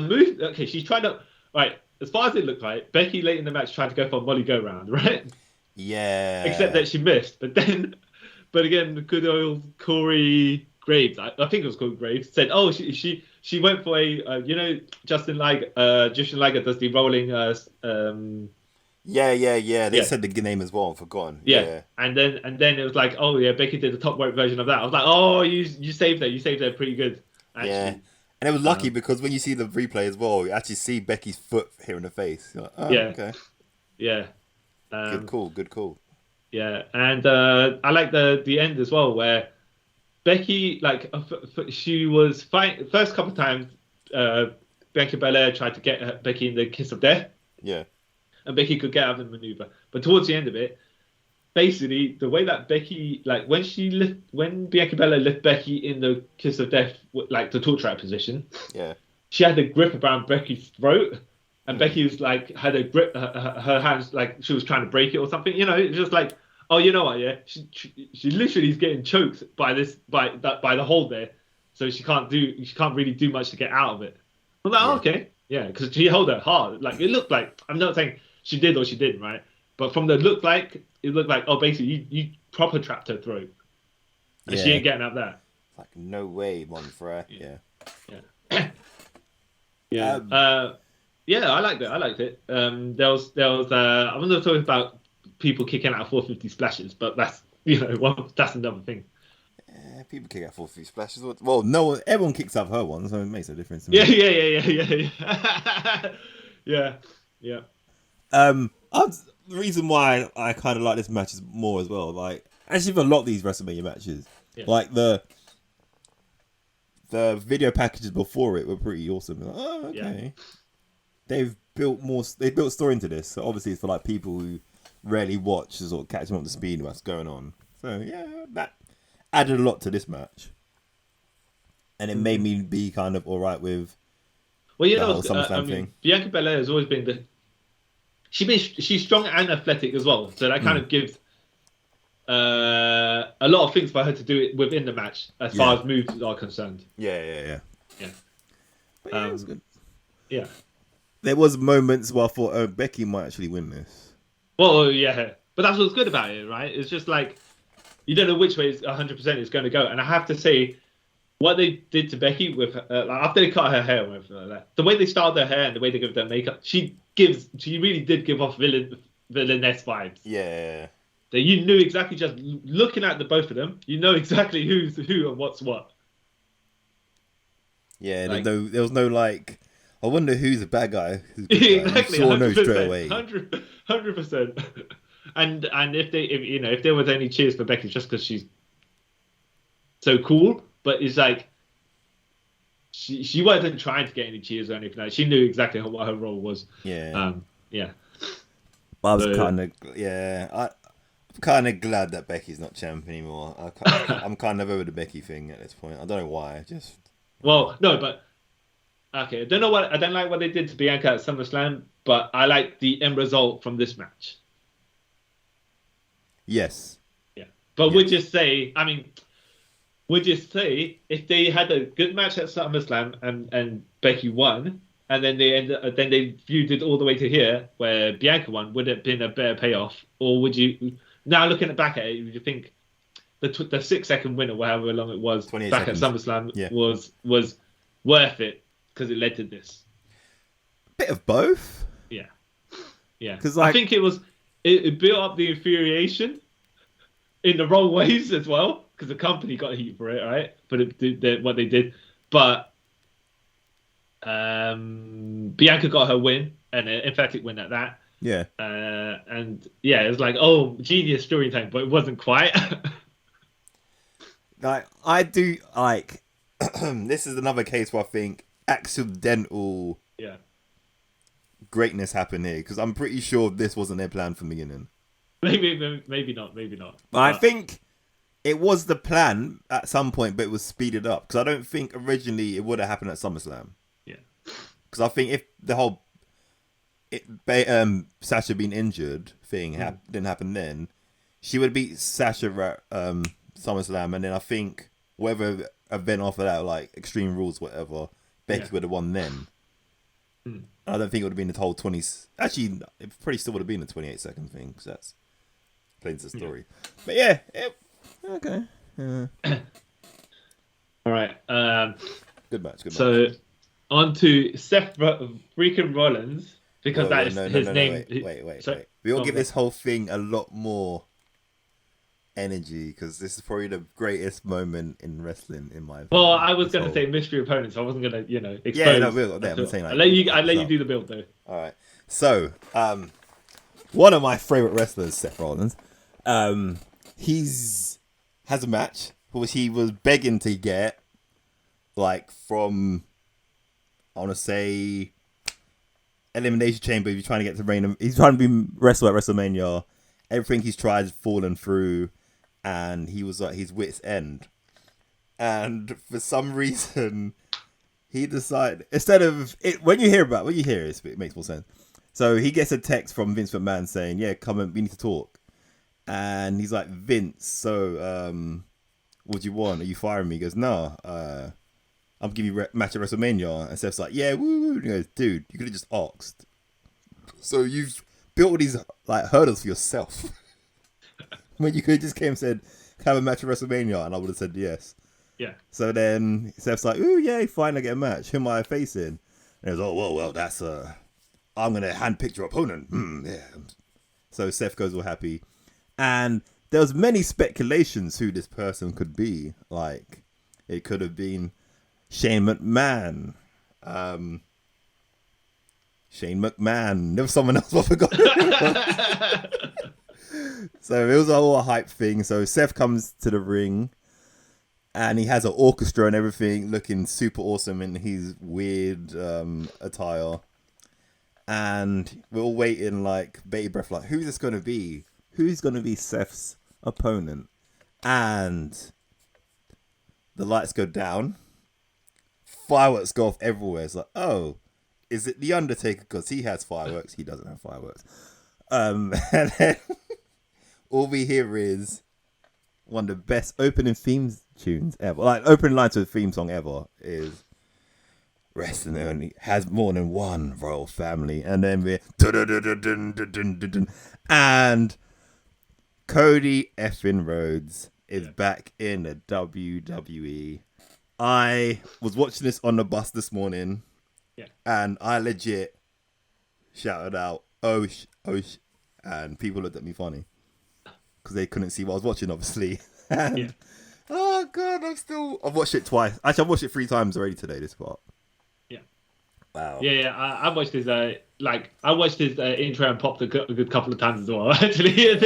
move. Okay, she's trying to right. As far as it looked like, Becky late in the match tried to go for a Molly go round, right? Except Yeah. that she missed. But again, the good old Corey Graves, I think it was called Graves, said, "Oh, she went for a Justin Liger does the rolling Yeah. They yeah said the name as well. I've forgotten. yeah." Yeah. And then it was like, "Oh yeah, Becky did the top rope version of that." I was like, "Oh, you saved her. You saved her pretty good, Yeah. actually." And it was lucky Um, because when you see the replay as well, you actually see Becky's foot here in the face. You're like, oh, yeah, okay. yeah. Good Um, call. Good call. Yeah, and I like the end as well, where Becky she was fighting first couple of times. Bianca Belair tried to get Becky in the kiss of death, Yeah. and Becky could get out of the maneuver. But towards the end of it, basically the way that Becky when Bianca Belair lift Becky in the kiss of death, like the torture rack position, Yeah. she had a grip around Becky's throat. And Hmm. Becky was like had a grip, her hands like she was trying to break it or something. It's just like, oh, you know what? Yeah, she literally is getting choked by the hold there, so she can't really do much to get out of it. I'm like, oh, Yeah. okay, yeah, because she held her hard. Like it looked like, I'm not saying she did or she didn't, right? But from the look like, it looked like, oh, basically you proper trapped her throat, and she Yeah. ain't getting out there. Like no way, Monfrey. Yeah. Yeah. Yeah. Um. Yeah, I liked it. I liked it. There was I wasn't talking about people kicking out 450 splashes, but that's that's another thing. People kick out 450 splashes. Well, no one. Everyone kicks out her one, so it makes no difference to Yeah, me. yeah. Yeah. Yeah. The reason why I kind of like this match is more as well. Like actually, for a lot of these WrestleMania matches, Yeah. like the video packages before it were pretty awesome. Like, oh, okay. Yeah. They've built more. They built story into this. So obviously, it's for like people who rarely watch to sort of catch them up to speed of what's going on. So yeah, that added a lot to this match, and it made me be kind of all right with Well, the whole I SummerSlam mean, thing. Bianca Belair has always been she's strong and athletic as well, so that kind of gives a lot of things for her to do it within the match as Yeah. far as moves are concerned. Yeah. Yeah. But yeah, it was good. Yeah. There was moments where I thought, oh, Becky might actually win this. Well, yeah, but that's what's good about it, right? It's just like you don't know which way 100% is going to go, and I have to say, what they did to Becky with like, after they cut her hair and everything like that, the way they styled her hair and the way they give her makeup, she really did give off villainess vibes. Yeah. That you knew exactly just looking at the both of them, you know exactly who's who and what's what. Yeah, Like, there was no like, I wonder who's the bad guy. Who's the good guy. exactly, You sure know straight away. 100%. And if there was any cheers for Becky, just because she's so cool, but it's like she wasn't trying to get any cheers or anything. Like, she knew exactly what her role was. Yeah. Yeah. But I was So- kind of, I'm kind of glad that Becky's not champ anymore. I'm kind of over the Becky thing at this point. I don't know why. Just Well, no, but okay. I don't like what they did to Bianca at SummerSlam, but I like the end result from this match. yes. Yeah. But Yes. would you say if they had a good match at SummerSlam and Becky won, and then then they viewed it all the way to here where Bianca won, would it have been a better payoff, or would you now looking back at it, would you think the 6-second win or however long it was 28 back at seconds. SummerSlam Yeah. was worth it because it led to this? Bit of both. Yeah, 'Cause, I like- think it built up the infuriation in the wrong ways as well, because the company got heat for it, right? For what they did, but Bianca got her win, and an emphatic win at that. Yeah. And yeah, it was like, oh, genius storytelling, but it wasn't quite. Like I do like. This is another case where I think accidental Yeah, greatness happened here because I'm pretty sure this wasn't their plan from the beginning. maybe not. But I think it was the plan at some point, but it was speeded up because I don't think originally it would have happened at SummerSlam. Yeah. Because I think if the whole Sasha being injured thing didn't happen then, she would beat Sasha at SummerSlam, and then I think whether event after that, like Extreme Rules, whatever, Becky would have won then. I don't think it would have been the whole 20. Actually, it probably still would have been the 28-second thing because that's plain the story. But yeah, okay. All right. Good match. So on to Seth freaking Rollins because that is his name. Wait. We all give this whole thing a lot more energy because this is probably the greatest moment in wrestling in my opinion. Well, I was going to say mystery opponent, so I wasn't going to, expose. Yeah, no, I'm saying like, I'll let you do the build though. All right. So, one of my favorite wrestlers, Seth Rollins, he's has a match which he was begging to get, like from, I want to say, Elimination Chamber. He's trying to get to Reign. He's trying to be wrestle at WrestleMania. Everything he's tried has fallen through, and he was at his wit's end. And for some reason, he decided instead of it. When you hear it, it makes more sense. So he gets a text from Vince McMahon saying, "Yeah, come and we need to talk." And he's like, "Vince, so what do you want? Are you firing me?" He goes, "No, I'm giving you a match at WrestleMania." And Seth's like, "Yeah, woo." And he goes, "Dude, you could have just asked. So you've built all these like hurdles for yourself. When you could have just came and said, can I have a match at WrestleMania?" And I would have said yes. Yeah. So then Seth's like, "Ooh, yeah, fine, I get a match. Who am I facing?" And he goes, "Oh, well, that's I'm gonna handpick your opponent." Yeah. So Seth goes all happy, and there was many speculations who this person could be. Like, it could have been Shane McMahon. There was someone else I forgot. So it was a whole hype thing. So Seth comes to the ring, and he has an orchestra and everything, looking super awesome in his weird attire. And we're all waiting, like, bated breath, like, who's this going to be? Who's going to be Seth's opponent? And the lights go down. Fireworks go off everywhere. It's like, oh, is it The Undertaker? Because he has fireworks. He doesn't have fireworks. And then all we hear is one of the best opening theme tunes ever. Like, opening line to a theme song ever is wrestling only has more than one royal family. And then we're and Cody effing Rhodes is back in the WWE. I was watching this on the bus this morning, and I legit shouted out, "Osh, Osh," and people looked at me funny because they couldn't see what I was watching, obviously. And oh god, I've watched it twice. Actually, I've watched it 3 times already today. This part. Wow. Yeah. I watched his intro and popped a good couple of times as well. Actually,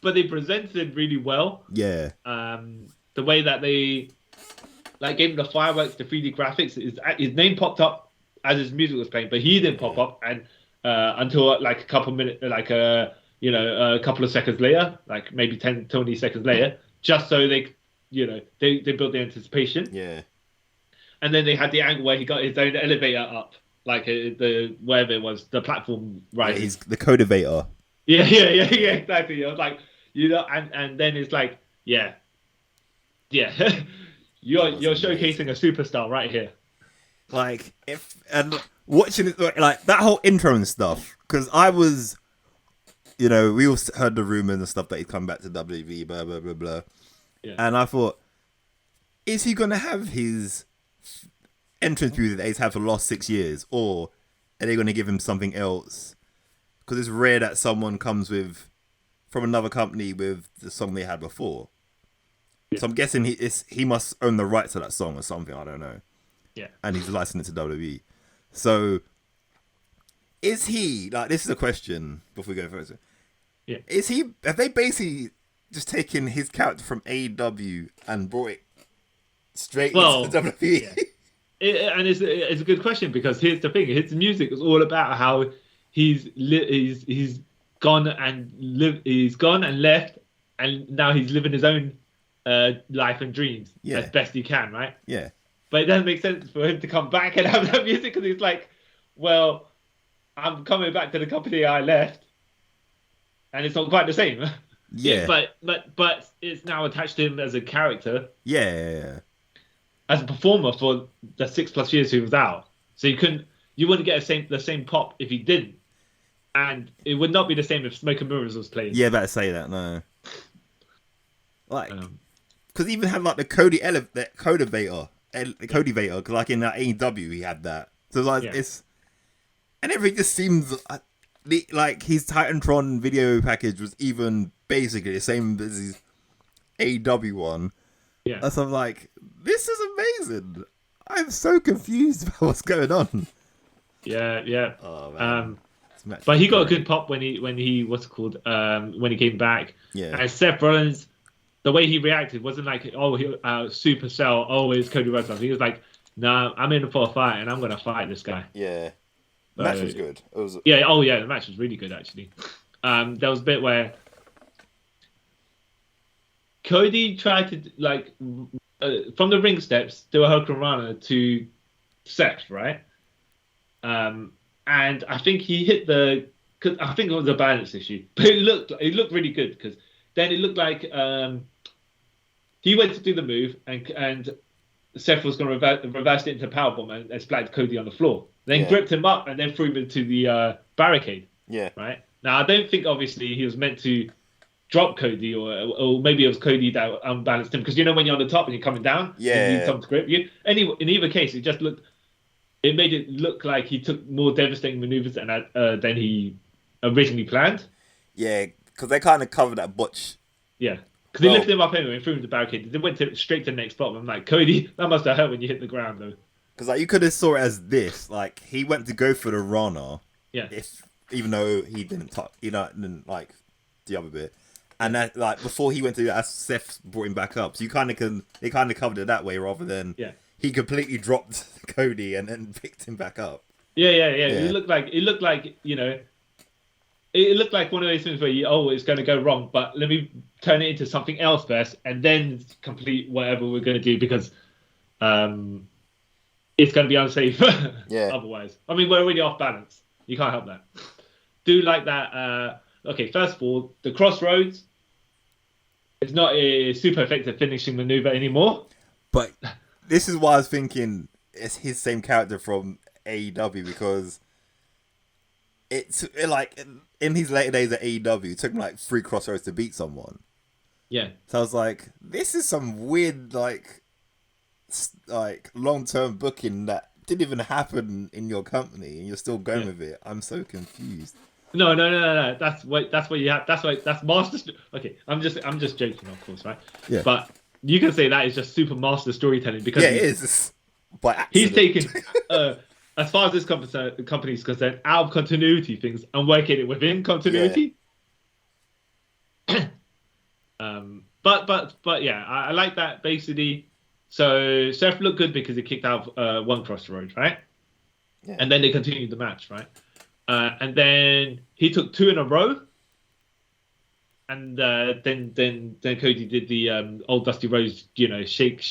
but they presented it really well. Yeah. The way that they gave him the fireworks, the 3D graphics, his name popped up as his music was playing, but he didn't pop up, and until like a couple minutes, a couple of seconds later, like maybe 10, 20 seconds later, just so they built the anticipation. Yeah. And then they had the angle where he got his own elevator up, like the wherever it was, the platform, right? Yeah, he's the Codivator. Yeah, exactly. I was like, and then it's like, yeah, you're showcasing a superstar right here. Like, and watching it, like that whole intro and stuff, because I was, we all heard the rumors and stuff that he'd come back to WWE, blah blah blah blah, and I thought, is he gonna have his entrance music that he's had for the last 6 years, or are they going to give him something else? Because it's rare that someone comes from another company with the song they had before. So I'm guessing he must own the rights to that song or something. I don't know. Yeah. And he's licensed to WWE. So is he, like, this is a question before we go further. Yeah. Have they basically just taken his character from AEW and brought it straight into the WWE? Yeah. And it's a good question, because here's the thing: his music is all about how he's gone and left, and now he's living his own life and dreams as best he can, right? Yeah. But it doesn't make sense for him to come back and have that music, because he's like, well, I'm coming back to the company I left, and it's not quite the same. Yeah. But it's now attached to him as a character. Yeah. as a performer for the 6+ years he was out. So you wouldn't get the same pop if he didn't, and it would not be the same if Smoke and Mirrors was playing. Yeah, better say that. No, like Um, because even had like the Cody Codevator, because like in that AEW he had that. So like Yeah. it's and everything just seems like his Titantron video package was even basically the same as his AEW one. yeah. So I'm like, this is amazing. I'm so confused about what's going on. Yeah. Oh man. But he got a good pop when he what's it called when he came back. Yeah. And Seth Rollins, the way he reacted wasn't like, oh, he super sell, oh, it's Cody Rhodes. He was like, nah, I'm in for a fight and I'm gonna fight this guy. Yeah. The match was good. It was. Yeah. Oh yeah, the match was really good actually. There was a bit where Cody tried to like from the ring steps do a Hurricanrana to Seth, right? And I think he hit cause I think it was a balance issue, but it looked really good because then it looked like he went to do the move and Seth was going to reverse it into a powerbomb and splattered Cody on the floor. Then gripped him up and then threw him into the barricade. Yeah. Right. Now I don't think obviously he was meant to drop Cody or maybe it was Cody that unbalanced him because you know when you're on the top and you're coming down, you need someone to grip you. Anyway, in either case, it made it look like he took more devastating maneuvers than he originally planned. Yeah, because they kind of covered that botch. Yeah, because they lifted him up anyway and threw him to the barricade. They went straight to the next spot. I'm like, Cody, that must have hurt when you hit the ground though. Because like you could have saw it as this, like he went to go for the Rana. Yeah. Even though he didn't didn't like the other bit, and that like before he went to as Seth brought him back up, so they kind of covered it that way rather than he completely dropped Cody and then picked him back up. Yeah. It looked like you know, it looked like one of those things where it's going to go wrong, but let me turn it into something else first and then complete whatever we're going to do because it's going to be unsafe. Otherwise, I mean, we're already off balance. You can't help that. Do like that. Okay, first of all, the crossroads is not a super effective finishing maneuver anymore. But this is why I was thinking it's his same character from AEW because it's like in his later days at AEW, it took him like 3 crossroads to beat someone. Yeah. So I was like, this is some weird like long-term booking that didn't even happen in your company and you're still going with it. I'm so confused. No. That's what you have. That's master. Okay, I'm just joking, of course, right? Yeah. But you can say that is just super master storytelling because it is. It's by accident. He's taken, as far as this company is concerned, out of continuity things and working it within continuity. Yeah. But yeah, I like that basically. So Seth looked good because he kicked out one crossroad, right? Yeah. And then they continued the match, right? And then he took 2 in a row. And then Cody did the old Dusty Rhodes, shake.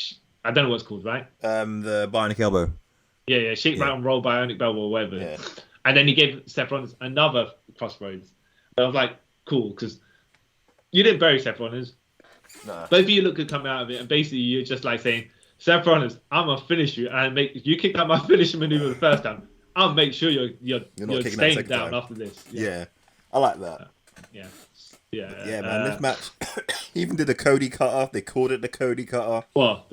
I don't know what it's called, right? The bionic elbow. Yeah, shake, rattle, and roll, bionic elbow, or whatever. Yeah. And then he gave Seth Rollins another crossroads. I was like, cool, because you didn't bury Seth Rollins. No. Both of you look good coming out of it, and basically you're just like saying, Seth Rollins, I'm gonna finish you, and you kick out my finishing maneuver the first time. I'll make sure you're staying down time. After this. Yeah, I like that. Yeah, man. This match, he even did a Cody cutter. They called it the Cody cutter. Well,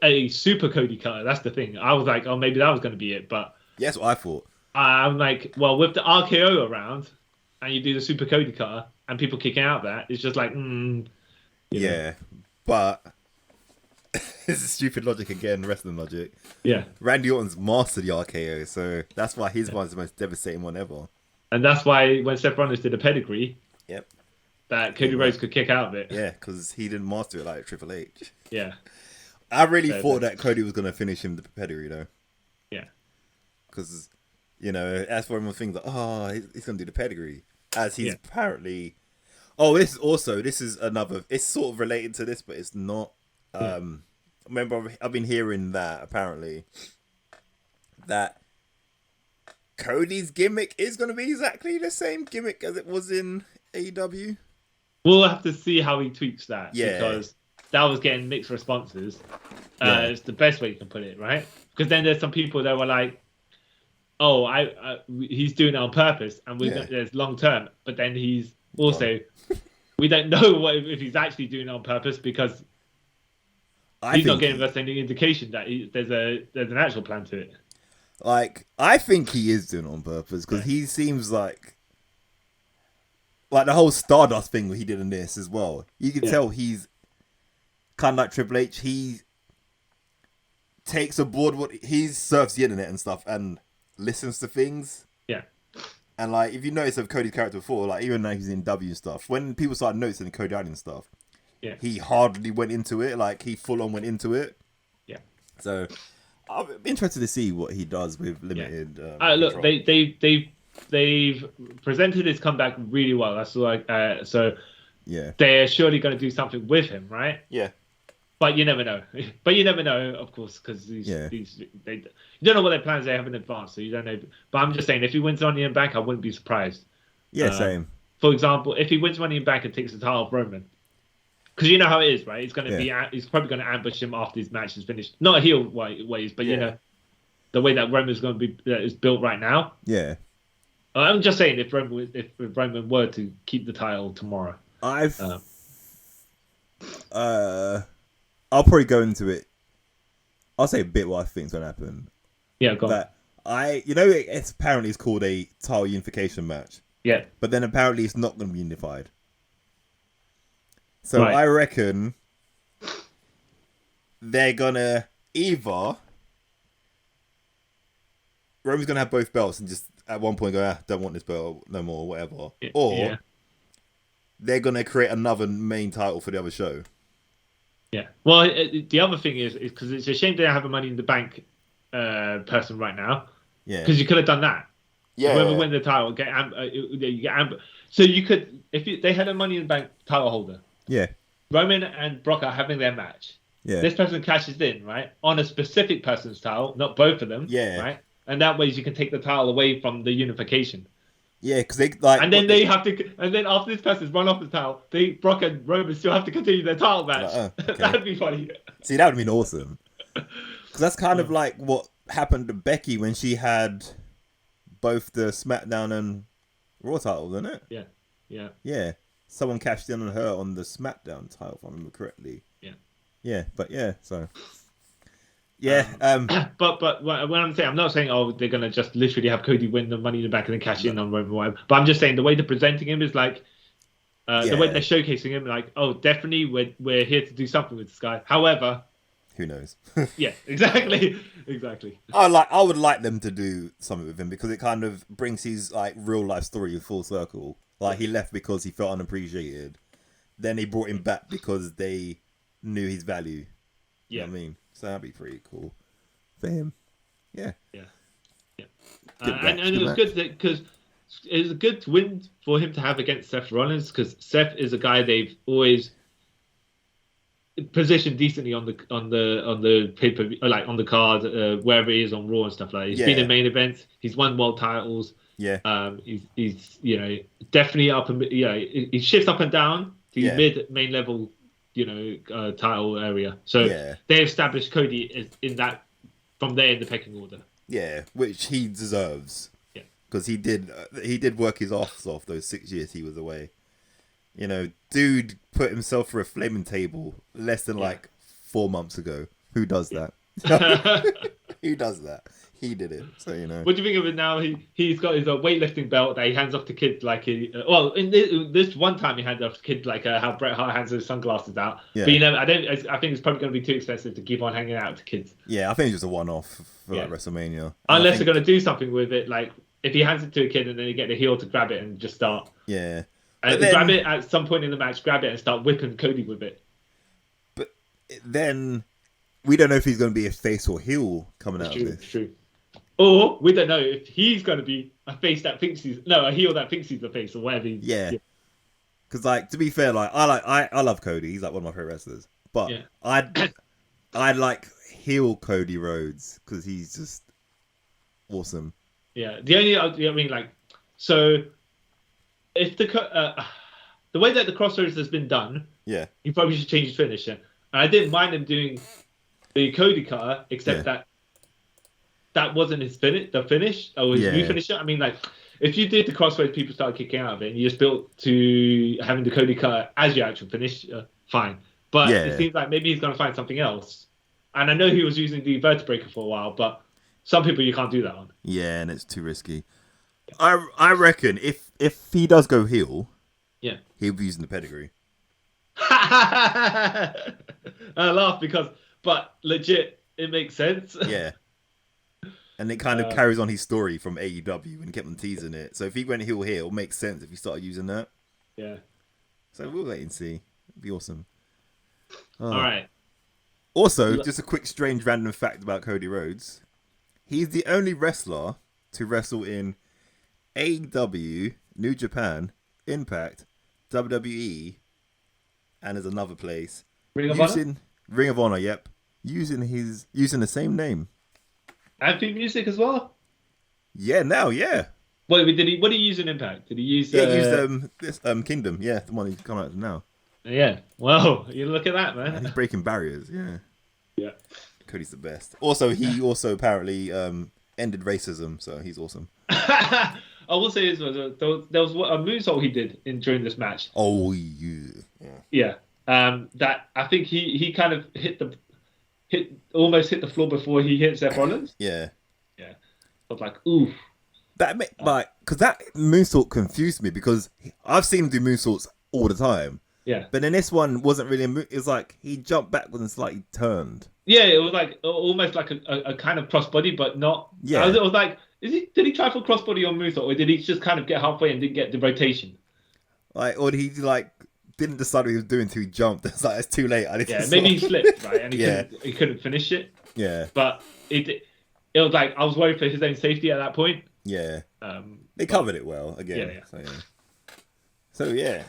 a super Cody cutter. That's the thing. I was like, oh, maybe that was going to be it, but yeah, that's what I thought. I'm like, well, with the RKO around, and you do the super Cody cutter, and people kicking out that, it's just like, yeah, but this is stupid logic again, wrestling logic. Yeah, Randy Orton's mastered the RKO, so that's why his one's the most devastating one ever. And that's why when Seth Rollins did a pedigree, yep, that Cody Rhodes could kick out of it. Yeah, because he didn't master it like Triple H. Yeah, I really thought that Cody was gonna finish him the pedigree though. Yeah, because that's one of the things like, he's gonna do the pedigree as he's apparently. Oh, this is another. It's sort of related to this, but it's not. Remember, I've been hearing that apparently that Cody's gimmick is going to be exactly the same gimmick as it was in AEW. We'll have to see how he tweaks that because that was getting mixed responses. It's the best way you can put it, right? Because then there's some people that were like, "Oh, he's doing it on purpose, and there's long term." But then he's also, we don't know if he's actually doing it on purpose because he's not giving us any indication that there's an actual plan to it. Like, I think he is doing it on purpose because he seems like the whole Stardust thing he did in this as well. You can tell he's kind of like Triple H. He takes aboard he surfs the internet and stuff and listens to things. Yeah. And like, if you notice of Cody's character before, like even though he's in W and stuff, when people started noticing Cody and stuff, he hardly went into it. Like he full on went into it. Yeah. So I'm interested to see what he does with limited. Look, they've presented his comeback really well. That's like they're surely going to do something with him, right? Yeah. But you never know. Of course, because you don't know what their plans they have in advance, so you don't know. But I'm just saying, if he wins Money in the Bank, I wouldn't be surprised. Yeah, same. For example, if he wins Money in the Bank and takes the title off Roman, because you know how it is, right? He's going to he's probably going to ambush him after his match is finished. Not a heel ways, but you know the way that Roman's going to be is built right now. Yeah. I'm just saying, if Roman were to keep the title tomorrow, I'll probably go into it. I'll say a bit what I think's gonna happen. Yeah, go on. It's apparently it's called a title unification match. Yeah. But then apparently it's not gonna be unified. So I reckon they're gonna either Roman's gonna have both belts and just at one point go, don't want this belt no more, or whatever. Or they're gonna create another main title for the other show. Yeah. Well, the other thing is because it's a shame they don't have a Money in the Bank person right now. Yeah. Because you could have done that. Yeah. Whoever win the title, so you could, they had a Money in the Bank title holder. Yeah. Roman and Brock are having their match. Yeah. This person cashes in, right, on a specific person's title, not both of them. Yeah. Right. And that way you can take the title away from the unification. Yeah, because they like. And then and then after this person's run off the title, Brock and Roman still have to continue their title match. Okay. That'd be funny. See, that would have been awesome. Because that's kind of like what happened to Becky when she had both the SmackDown and Raw titles, isn't it? Yeah, yeah, yeah. Someone cashed in on her on the SmackDown title, if I remember correctly. Yeah, yeah, but yeah, so. Yeah, but when I'm saying, I'm not saying they're gonna just literally have Cody win the Money in the Bank and then cash in on Roman, whatever. But I'm just saying the way they're presenting him is like the way they're showcasing him, like, definitely we're here to do something with this guy. However, who knows? Yeah, exactly. I would like them to do something with him because it kind of brings his like real life story full circle. Like he left because he felt unappreciated, then they brought him back because they knew his value. You know what I mean? So that'd be pretty cool for him. Yeah. Yeah. And it was good because it was a good win for him to have against Seth Rollins because Seth is a guy they've always positioned decently on the paper, like on the card, wherever he is on Raw and stuff like that. He's been in main events. He's won world titles. Yeah. He's definitely up and he shifts up and down to mid main level. Title area. So they established Cody in that from there in the pecking order. Yeah, which he deserves. Yeah, because he did work his ass off those 6 years he was away. Dude put himself through a flaming table less than like 4 months ago. Who does that? Who does that? He did it. So What do you think of it now? He's got his weightlifting belt that he hands off to kids like in this one time he handed off to kids like how Bret Hart hands his sunglasses out. Yeah. But I think it's probably going to be too expensive to keep on hanging out to kids. Yeah, I think it's just a one-off for like WrestleMania. Unless they're going to do something with it, like if he hands it to a kid and then you get the heel to grab it and just start. Yeah. And grab it at some point in the match, grab it and start whipping Cody with it. But then we don't know if he's going to be a face or heel coming out of this. True. Or we don't know if he's going to be a face that thinks a heel that thinks he's a face or whatever. Yeah. Because like to be fair, like I love Cody. He's like one of my favorite wrestlers. But I like heel Cody Rhodes because he's just awesome. Yeah. So if the way that the Crossroads has been done, you probably should change his finisher. And I didn't mind him doing the Cody cutter, except that wasn't his the finish or his new finisher. I mean, like, if you did the crossroads, people started kicking out of it, and you just built to having the Cody cutter as your actual finish, fine. But it seems like maybe he's going to find something else. And I know he was using the vertebraker for a while, but some people you can't do that on. Yeah, and it's too risky. I reckon if he does go heel, he'll be using the pedigree. I laugh but legit, it makes sense. Yeah. And it kind of carries on his story from AEW and kept on teasing it. So if he went heel, it makes sense if he started using that. Yeah. So we'll wait and see. It'd be awesome. All right. Also, just a quick strange random fact about Cody Rhodes. He's the only wrestler to wrestle in AEW, New Japan, Impact, WWE, and there's another place. Ring of Honor? Ring of Honor, yep. Using the same name. And theme music as well? Yeah, now, yeah. What did he use in Impact? Did he use he used this Kingdom, the one he's come out with now. Yeah. Well, you look at that, man. And he's breaking barriers, yeah. Yeah. Cody's the best. Also, he apparently ended racism, so he's awesome. I will say this was there was a moonsault he did during this match. Oh yeah. Yeah. That I think he kind of almost hit the floor before he hit Seth Rollins. Yeah. Yeah. I was like, ooh. Because that moonsault confused me because I've seen him do moonsaults all the time. Yeah. But then this one wasn't really it was like he jumped backwards and slightly turned. Yeah, it was like almost like a kind of crossbody, but not. Yeah. It was like, did he try for crossbody on moonsault, or did he just kind of get halfway and didn't get the rotation? Or he didn't decide what he was doing until he jumped. It's like it's too late. Maybe he slipped, right, and he couldn't finish it. Yeah. But it was like I was worried for his own safety at that point. Yeah. They covered it well again. Yeah. So yeah.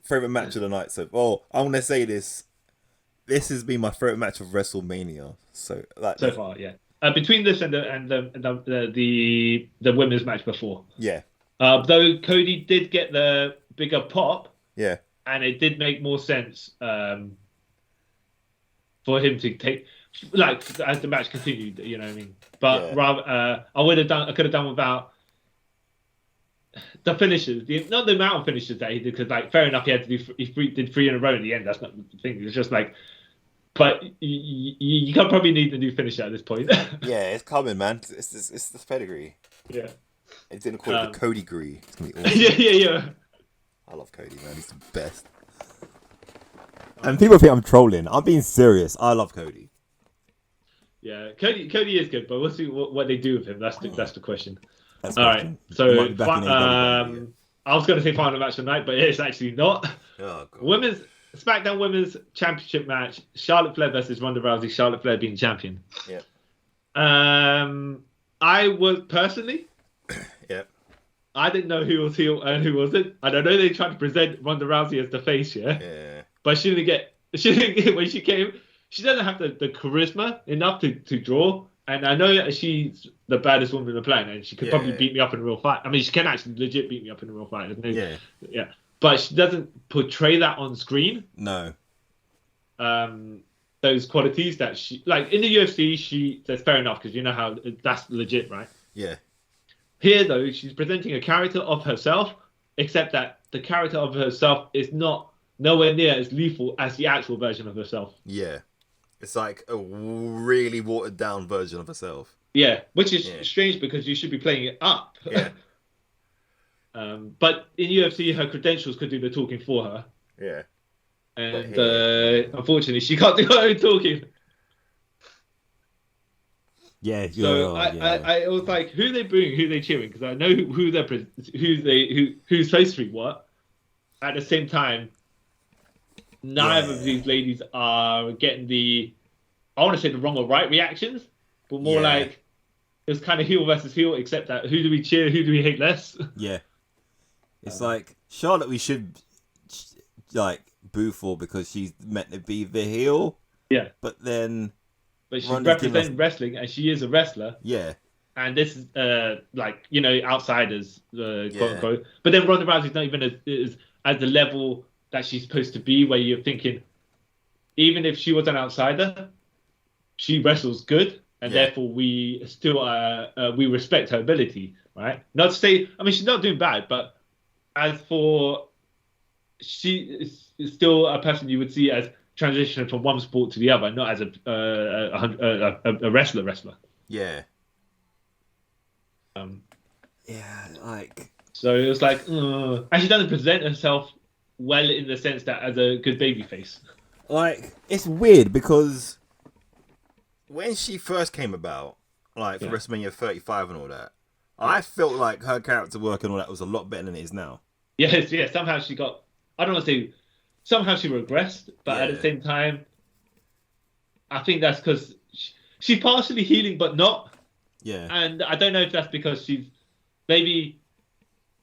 Favorite match of the night. So, I want to say this. This has been my favorite match of WrestleMania. So far, yeah. Between this and the women's match before. Yeah. Though Cody did get the bigger pop. Yeah. And it did make more sense for him to take, as the match continued. You know what I mean? But rather, I could have done without the finishes, not the amount of finishes that he did, because fair enough, he had to do he did 3 in a row in the end. That's not the thing. It's just but you can probably need a new finisher at this point. Yeah, it's coming, man. It's the pedigree. Yeah, it's gonna call it the Cody Gree. It's gonna be awesome. yeah. I love Cody, man. He's the best. And people think I'm trolling. I'm being serious. I love Cody. Yeah, Cody is good, but we'll see what they do with him. That's the question. All right, so I was going to say final match of the night, but it's actually not. Oh, God. SmackDown Women's Championship match: Charlotte Flair versus Ronda Rousey. Charlotte Flair being champion. Yeah. I was personally. Yeah. I didn't know who was heel and who wasn't. And I know they tried to present Ronda Rousey as the face, yeah. But she didn't get when she came. She doesn't have the charisma enough to draw. And I know that she's the baddest woman in the planet, and she could probably beat me up in a real fight. I mean, she can actually legit beat me up in a real fight. Yeah. But she doesn't portray that on screen. No. Those qualities that she in the UFC, that's fair enough because you know how that's legit, right? Yeah. Here, though, she's presenting a character of herself, except that the character of herself is nowhere near as lethal as the actual version of herself. Yeah. It's like a really watered down version of herself. Yeah, which is strange because you should be playing it up. Yeah. But in UFC, her credentials could do the talking for her. Yeah. And unfortunately, she can't do her own talking. Yeah. I was like, who are they booing? Who are they cheering? Because I know who's supposed to be what. At the same time, neither of these ladies are getting I want to say the wrong or right reactions, but more like it's kind of heel versus heel, except that who do we cheer, who do we hate less? Yeah. It's like Charlotte we should boo for because she's meant to be the heel. Yeah. But she's representing wrestling and she is a wrestler. Yeah. And this is outsiders, quote unquote. But then Ronda Rousey's not even as the level that she's supposed to be, where you're thinking, even if she was an outsider, she wrestles good, and therefore we still we respect her ability, right? Not to say, I mean, she's not doing bad, but as for she is still a person you would see as transitioning from one sport to the other, not as a wrestler. Yeah. Yeah, like. So it was like, and she doesn't present herself well in the sense that as a good babyface. Like, it's weird because when she first came about, like for WrestleMania 35 and all that, I felt like her character work and all that was a lot better than it is now. Yes, yeah. Somehow she got, I don't want to say, somehow she regressed, but at the same time, I think that's because she's partially healing, but not. Yeah. And I don't know if that's because she's maybe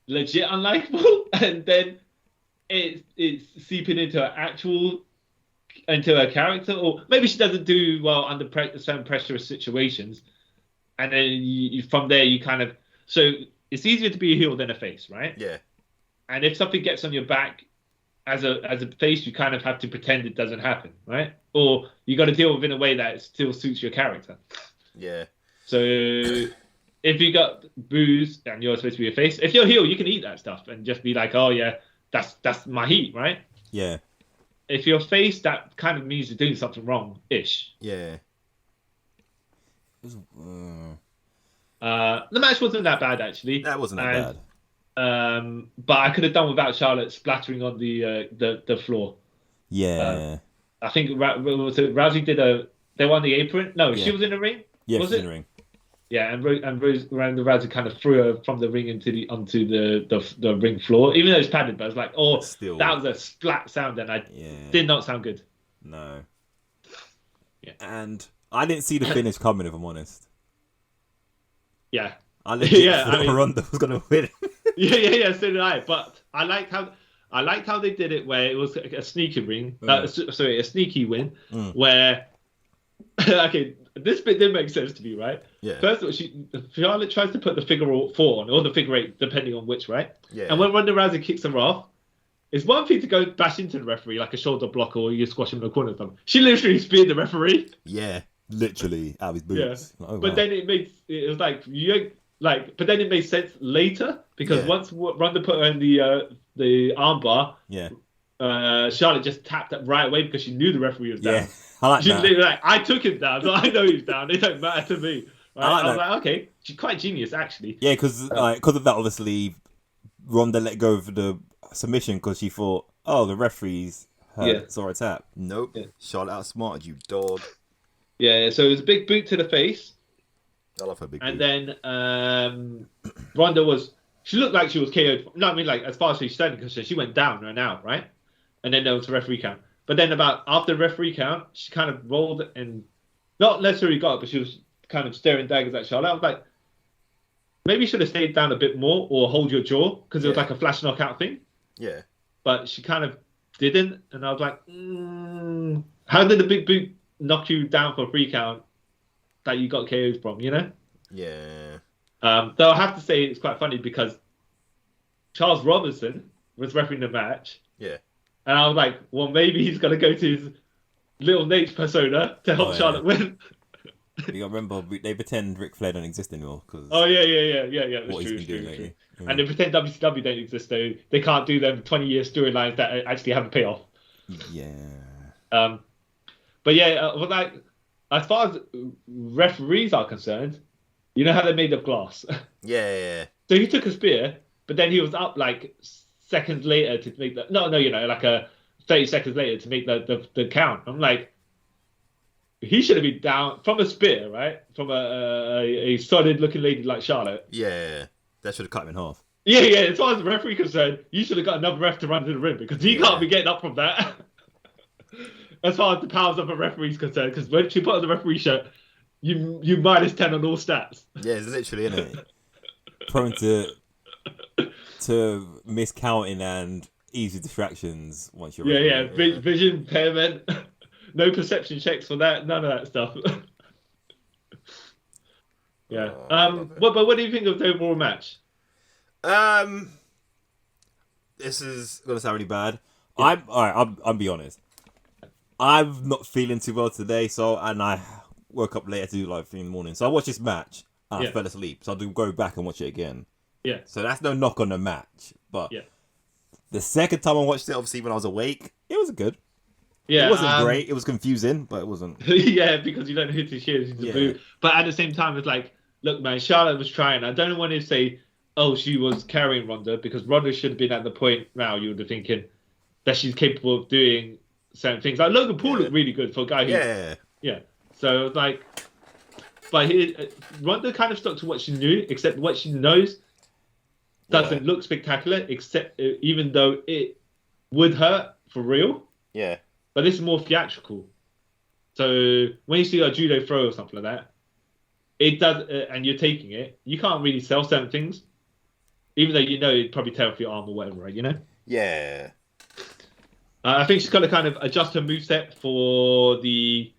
legit unlikable, and then it's seeping into her character, or maybe she doesn't do well under certain pressurous situations, and then from there you kind of, so it's easier to be a heel than a face, right? Yeah. And if something gets on your back as a face, you kind of have to pretend it doesn't happen, right? Or you got to deal with it in a way that still suits your character. Yeah. So if you got booze and you're supposed to be a face, if you're a heel, you can eat that stuff and just be like, oh yeah, that's my heat, right? Yeah. If you're a face, that kind of means you're doing something wrong-ish. Yeah. The match wasn't that bad, actually. That wasn't that bad. But I could have done without Charlotte splattering on the floor. Yeah. I think Rousey did they won the apron. No, she was in the ring. Yeah, was she was in the ring. Yeah, and Ronda Rousey kind of threw her from the ring onto the ring floor, even though it's padded. But I was like, oh, still, that was a splat sound, and did not sound good. No. Yeah, and I didn't see the finish coming, if I'm honest. Yeah. I thought Ronda was gonna win. yeah. So did I. But I liked how they did it, where it was a sneaky ring. A sneaky win, where okay, this bit didn't make sense to me, right? Yeah. First of all, Charlotte tries to put the figure 4 on, or the figure 8, depending on which, right? Yeah. And when Ronda Rousey kicks her off, it's one thing to go bash into the referee like a shoulder block, or you squash him in the corner or something. She literally speared the referee. Yeah, literally out of his boots. Yeah. But then it was like, but then it made sense later, because once Ronda put her in the armbar, Charlotte just tapped that right away because she knew the referee was down. Yeah, I like that. She's like, I took him down, so I know he's down. It don't matter to me. Right? I was like, okay, she's quite genius, actually. Yeah, because of that, obviously, Ronda let go of the submission because she thought, oh, the referee's saw a tap. Nope. Yeah. Charlotte outsmarted you, dog. Yeah, so it was a big boot to the face. I love her big boot. And then Ronda she looked like she was KO'd. No, I mean, like, as far as she's standing, because she went down and out, right? And then there was a referee count. But then after the referee count, she kind of rolled and not necessarily got it, but she was kind of staring daggers at Charlotte. I was like, maybe you should have stayed down a bit more or hold your jaw, because it was like a flash knockout thing. Yeah. But she kind of didn't, and I was like, how did the big boot knock you down for a free count that you got KO'd from, you know? Yeah. Though I have to say it's quite funny because Charles Robinson was refereeing the match. Yeah. And I was like, well, maybe he's going to go to his Little Nate's persona to help Charlotte win. You got to remember, they pretend Ric Flair don't exist anymore. Cause oh, yeah. What he's been doing lately. Yeah. And they pretend WCW don't exist, so they can't do them 20-year storylines that actually have a payoff. Yeah. But yeah, like, as far as referees are concerned, you know how they're made of glass? Yeah. So he took a spear, but then he was up like seconds later to make the... No, 30 seconds later to make the count. I'm like, he should have been down from a spear, right? From a solid-looking lady like Charlotte. Yeah. That should have cut him in half. Yeah. As far as the referee concerned, you should have got another ref to run to the ring, because he can't be getting up from that. As far as the powers of a referee is concerned, because when she put on the referee shirt, you minus 10 on all stats. Yeah, it's literally, isn't it? Prone to miscounting and easy distractions once you're... Yeah. Vision impairment. No perception checks for that. None of that stuff. Yeah. But what do you think of the overall match? This is gonna sound really bad. Yeah. I'll be honest. I'm not feeling too well today, and I woke up late to do live thing in the morning. So I watched this match and I Yeah. fell asleep. So I had to go back and watch it again. Yeah. So that's no knock on the match. But Yeah. the second time I watched it, obviously when I was awake, it was good. Yeah. It wasn't great. It was confusing, but it wasn't. Yeah, because you don't know who to cheer, who to Yeah. boo. But at the same time, it's like, look, man, Charlotte was trying. I don't want to say, oh, she was carrying Ronda, because Ronda should have been at the point now you would be thinking that she's capable of doing certain things. Like Logan Paul looked really good for a guy who, yeah. So it's like, but Ronda kind of stuck to what she knew, except what she knows doesn't look spectacular, except even though it would hurt for real. Yeah. But this is more theatrical. So when you see a judo throw or something like that, it does, and you're taking it, you can't really sell certain things, even though you know it'd probably tear off your arm or whatever, right? You know? Yeah. I think she's got to kind of adjust her moveset for the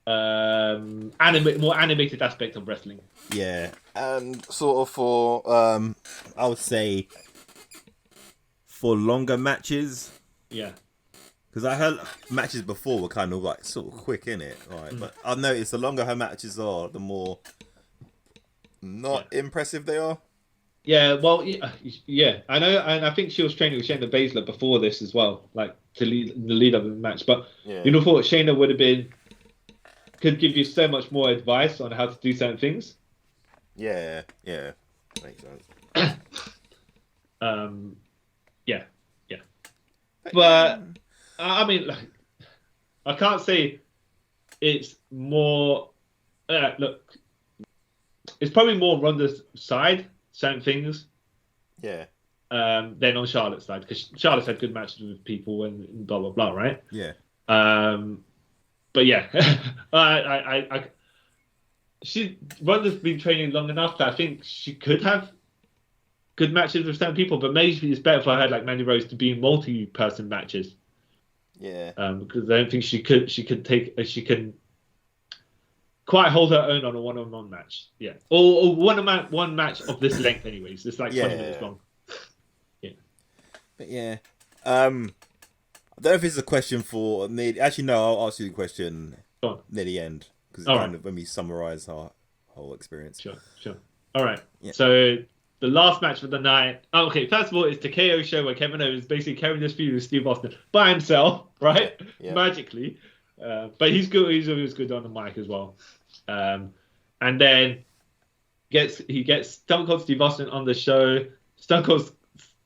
more animated aspect of wrestling. Yeah. And sort of for, I would say, for longer matches. Yeah. Because I heard matches before were kind of like sort of quick, innit? Right. But I've noticed the longer her matches are, the more not impressive they are. Yeah, well, yeah, I know, and I think she was training with Shayna Baszler before this as well, like to lead the lead up of the match. But you know, thought Shayna would have could give you so much more advice on how to do certain things. Yeah, makes sense. Yeah. But I mean, like, I can't say it's more. Look, it's probably more Ronda's side, certain things. Yeah. Than on Charlotte's side, because Charlotte's had good matches with people and blah blah blah, right? Yeah. But yeah, Ronda's been training long enough that I think she could have good matches with certain people, but maybe it's better for her, like Mandy Rose, to be in multi-person matches. Yeah. Because I don't think she can quite hold her own on a one-on-one match. Yeah. Or one match of this length, anyways. It's like 20 minutes long. Yeah. But yeah. I don't know if it's a question for me. Actually, no. I'll ask you the question near the end, because it's kind of when we summarize our whole experience. Sure. All right. Yeah. So the last match of the night. Oh, okay, first of all, it's the KO show where Kevin Owens is basically carrying this feud with Steve Austin by himself, right? Yeah. Magically. But he's good. He's always good on the mic as well. And then he gets Stone Cold Steve Austin on the show. Stone Cold's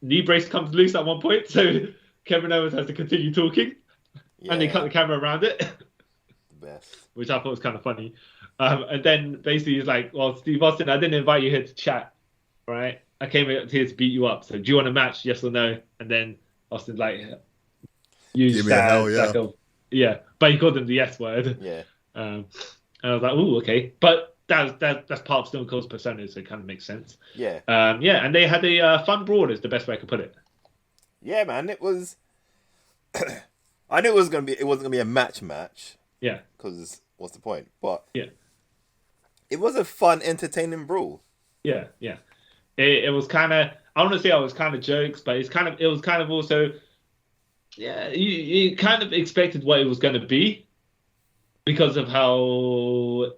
knee brace comes loose at one point, so Kevin Owens has to continue talking. Yeah. And they cut the camera around it. The best. Which I thought was kind of funny. And then basically he's like, well, Steve Austin, I didn't invite you here to chat. Right, I came here to beat you up. So, do you want a match? Yes or no? And then Austin's like, use that. Yeah, but he called him the S word. Yeah. And I was like, oh, okay. But that's part of Stone Cold's persona, so it kind of makes sense. Yeah. And they had a fun brawl, is the best way I could put it. Yeah, man, it was. I knew it wasn't gonna be a match. Yeah. Because what's the point? But yeah, it was a fun, entertaining brawl. Yeah. It was kind of, I want to say I was kind of jokes, but it was kind of also, yeah, you kind of expected what it was going to be because of how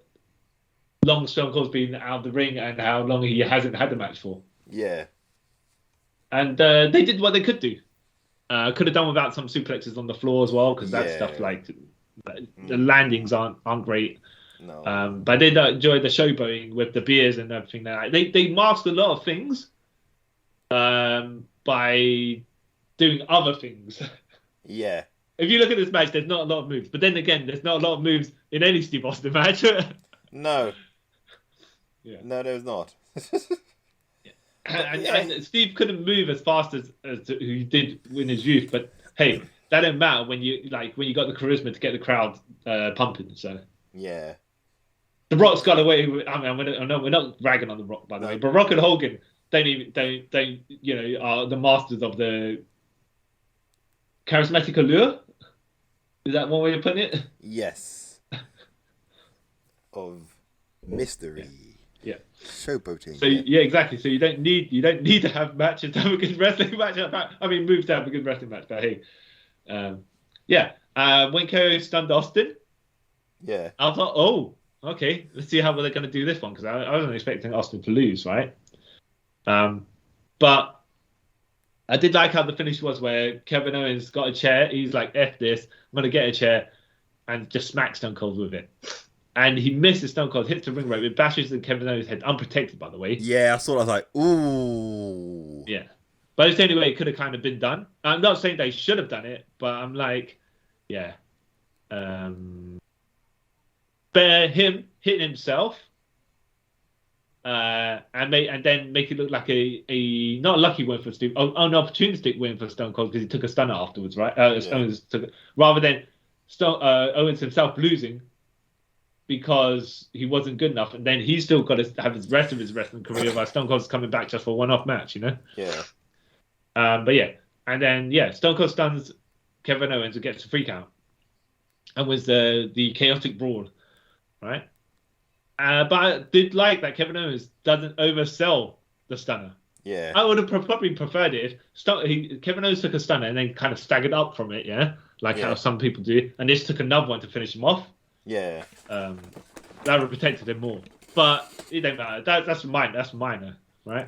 long Stone Cold's been out of the ring and how long he hasn't had the match for. Yeah. And they did what they could do. Could have done without some suplexes on the floor as well, because that stuff, like, the landings aren't great. No. But I did enjoy the showboating with the beers and everything. They masked a lot of things by doing other things. Yeah. If you look at this match, there's not a lot of moves. But then again, there's not a lot of moves in any Steve Austin match. No. Yeah. No, there's not. And Steve couldn't move as fast as he did in his youth. But hey, that didn't matter when you got the charisma to get the crowd pumping. So yeah. The Rock's got away with, I mean, we're not ragging on The Rock, by the way, but Rock and Hogan are the masters of the charismatic allure. Is that one way of putting it? Yes. Of mystery. Yeah. Showboating. So yeah, exactly. So you don't need to have matches to have a good wrestling match. I mean, moves to have a good wrestling match. But hey, when KO stunned Austin. Yeah. I thought, oh, okay, let's see how they're going to do this one because I wasn't expecting Austin to lose, right? But I did like how the finish was where Kevin Owens got a chair. He's like, F this, I'm going to get a chair and just smack Stone Cold with it. And he misses Stone Cold, hits the ring rope, it bashes in Kevin Owens' head, unprotected, by the way. Yeah, I saw that. I was like, ooh. Yeah. But it's the only way it could have kind of been done. I'm not saying they should have done it, but I'm like, yeah. But him hitting himself and then make it look like a not a lucky win for Steve, an opportunistic win for Stone Cold because he took a stunner afterwards, right? Owens took rather than Owens himself losing because he wasn't good enough, and then he's still got to have his rest of his wrestling career while Stone Cold's coming back just for a one-off match, you know? Yeah. But yeah, and then Stone Cold stuns Kevin Owens and gets a free count, and was the chaotic brawl, right? But I did like that Kevin Owens doesn't oversell the stunner. Yeah. I would have probably preferred it if Kevin Owens took a stunner and then kind of staggered up from it, how some people do, and this took another one to finish him off. Yeah. That would have protected him more. But it don't matter. That's minor, right?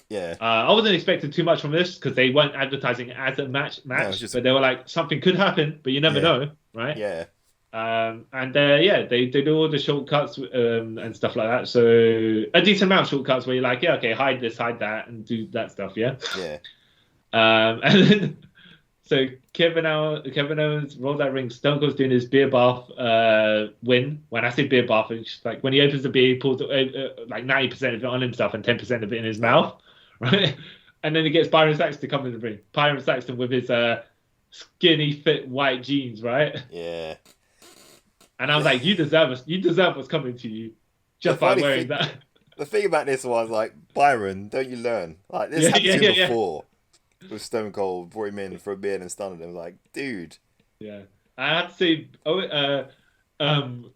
Yeah. I wasn't expecting too much from this because they weren't advertising it as a match, but they were like, something could happen, but you never know, right? Yeah. They did all the shortcuts and stuff like that. So a decent amount of shortcuts where you're like, hide this, hide that, and do that stuff, yeah. And then so Kevin Owens rolls that ring. Stone Cold's doing his beer bath win. When I say beer bath, it's just like when he opens the beer, he pulls like 90% of it on himself and 10% of it in his mouth, right? And then he gets Byron Saxton to come in the ring. Byron Saxton with his skinny, fit, white jeans, right? Yeah. And I was like, you deserve what's coming to you just by wearing that. The thing about this was like, Byron, don't you learn? Like this happened to him before. With Stone Cold, brought him in for a beer and stunned him. Like, dude. Yeah, I have to say,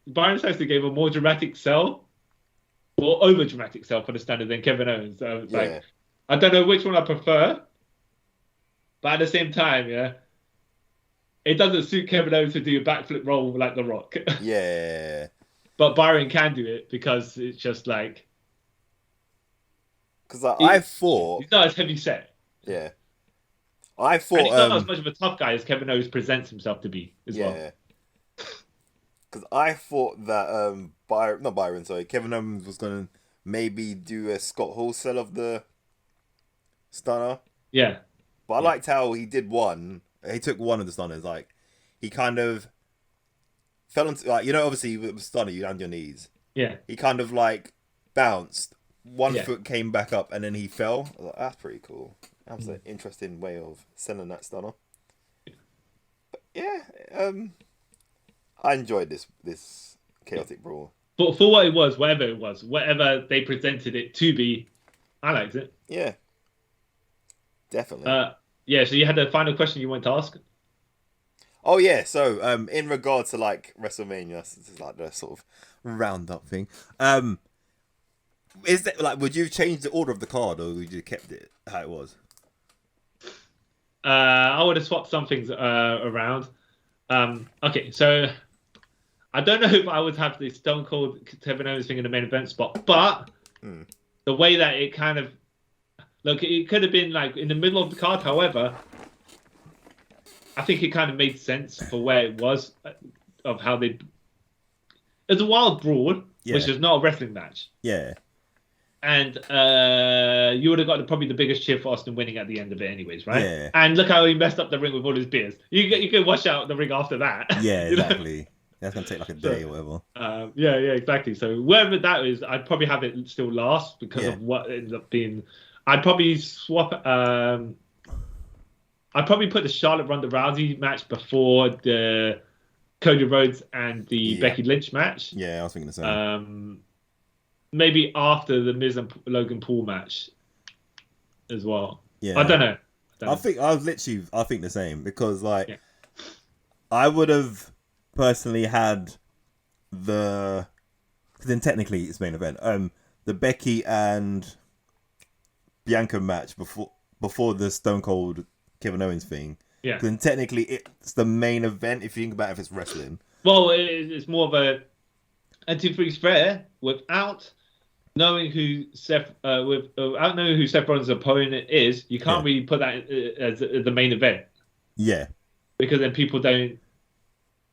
Byron Saxton gave a more dramatic sell, or over dramatic sell for the standard than Kevin Owens. So like, I don't know which one I prefer, but at the same time, it doesn't suit Kevin Owens to do a backflip roll like The Rock. Yeah. But Byron can do it because it's just like. Because I thought he's not as heavy set. Yeah. I thought and he's not as much of a tough guy as Kevin Owens presents himself to be as well. Because I thought that Kevin Owens was gonna maybe do a Scott Hall sell of the stunner. Yeah. But I liked how he did one. He took one of the stunners. Like he kind of fell into obviously with the stunner you land your knees. Yeah. He kind of like bounced. One foot came back up and then he fell. I was like, that's pretty cool. That was an interesting way of selling that stunner. But I enjoyed this chaotic brawl. But for what it was, whatever they presented it to be, I liked it. Yeah, definitely. So you had a final question you wanted to ask? Oh yeah, so in regard to like WrestleMania, this is like the sort of roundup thing. Is that like, would you change the order of the card or would you kept it how it was? I would have swapped some things around. Okay, so I don't know if I would have the Stone Cold Kevin Owens thing in the main event spot, but the way that it kind of it could have been like in the middle of the card. However, I think it kind of made sense for where it was of how they. It's a wild brawl, which is not a wrestling match. Yeah. And you would have got probably the biggest cheer for Austin winning at the end of it anyways, right? Yeah. And look how he messed up the ring with all his beers. You can wash out the ring after that. Yeah, exactly. That's going to take like a day or whatever. Yeah, exactly. So wherever that is, I'd probably have it still last because of what it ended up being. I'd probably swap... I'd probably put the Charlotte Ronda Rousey match before the Cody Rhodes and the Becky Lynch match. Yeah, I was thinking the same. Maybe after the Miz and Logan Paul match as well. Yeah. I don't know. I think the same because I would have personally had because then technically it's main event. The Becky and Bianca match before the Stone Cold Kevin Owens thing. Yeah. Then technically it's the main event if you think about it, if it's wrestling. Well, it's more of a 2-3 square without knowing who Seth without knowing who Seth Rollins' opponent is. You can't really put that as the main event. Yeah. Because then people don't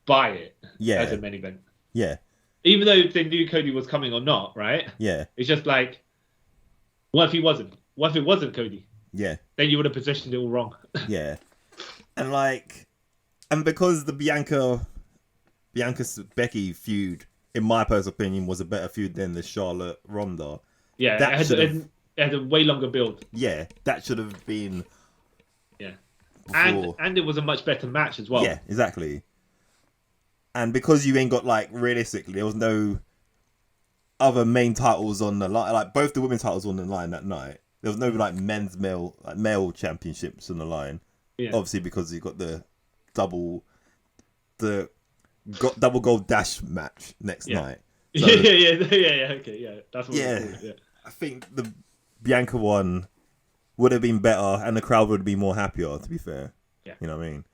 buy it as a main event. Yeah. Even though they knew Cody was coming or not, right? Yeah. It's just like, what if he wasn't? What if it wasn't Cody? Yeah. Then you would have positioned it all wrong. Yeah. And because the Bianca Becky feud, in my personal opinion, was a better feud than the Charlotte Ronda. Yeah, it had a way longer build. Yeah, that should have been. Yeah. Before. And it was a much better match as well. Yeah, exactly. And because you ain't got, like, realistically, there was no other main titles on the line. Like, both the women's titles on the line that night. There was no, like, male championships on the line. Yeah. Obviously, because you got the double gold dash match next night. So, Okay, yeah. That's what it's called, yeah. I think the Bianca one would have been better and the crowd would be more happier, to be fair. Yeah. You know what I mean?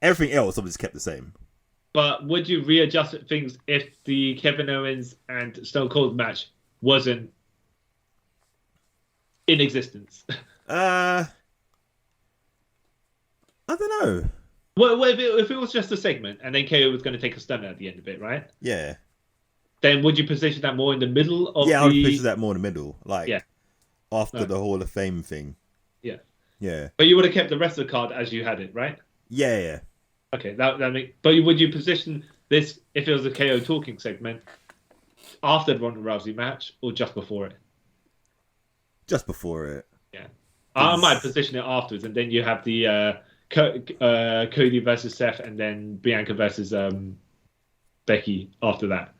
Everything else obviously kept the same. But would you readjust things if the Kevin Owens and Stone Cold match wasn't in existence? I don't know. Well, if it was just a segment and then KO was going to take a stunner at the end of it, right? Yeah. Then would you position that more in the middle of I would position that more in the middle. Like, after the Hall of Fame thing. Yeah. Yeah. But you would have kept the rest of the card as you had it, right? Yeah. Okay, but would you position this, if it was a KO talking segment, after the Ronda Rousey match or just before it? Just before it. Yeah. I might position it afterwards, and then you have the Cody versus Seth, and then Bianca versus Becky after that.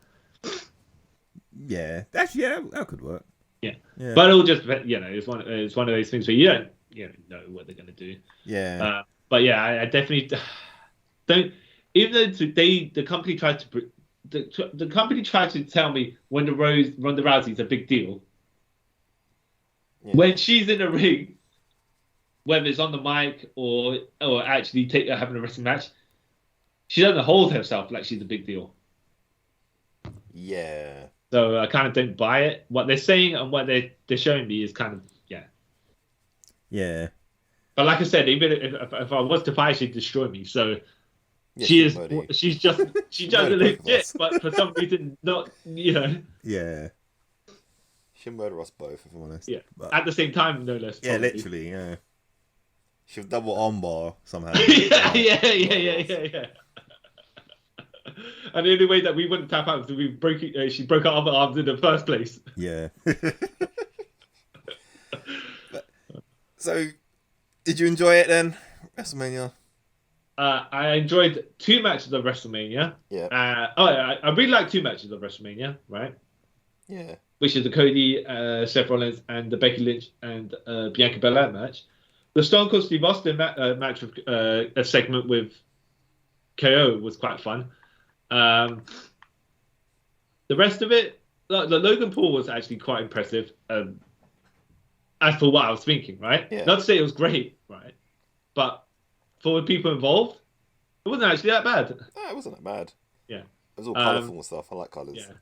Yeah, actually, that could work. Yeah. But it'll just, it's one of those things where you don't know what they're gonna do. Yeah. But yeah, I definitely don't. Even though the company tried to tell me when Ronda Rousey's a big deal. Yeah. When she's in a ring, whether it's on the mic or actually having a wrestling match, she doesn't hold herself like she's a big deal. Yeah. So I kind of don't buy it. What they're saying and what they're showing me is kind of Yeah. But like I said, even if I was to fight, she'd destroy me. So she's just legit, but for some reason not. Yeah. She'll murder us both, if I'm honest. Yeah. But at the same time, no less. Yeah, probably. Literally. Yeah. She'll double armbar somehow. yeah. And the only way that we wouldn't tap out is she broke her other arms in the first place. Yeah. So, did you enjoy it then, WrestleMania? I enjoyed 2 matches of WrestleMania. Yeah. I really like 2 matches of WrestleMania, right? Yeah. Which is the Cody, Seth Rollins, and the Becky Lynch and Bianca Belair match. The Stone Cold Steve Austin match with a segment with KO was quite fun. The rest of it, the Logan Paul was actually quite impressive. As for what I was thinking, right? Yeah. Not to say it was great, right? But for the people involved, it wasn't actually that bad. No, it wasn't that bad. Yeah. It was all colourful and stuff. I like colours. Yeah.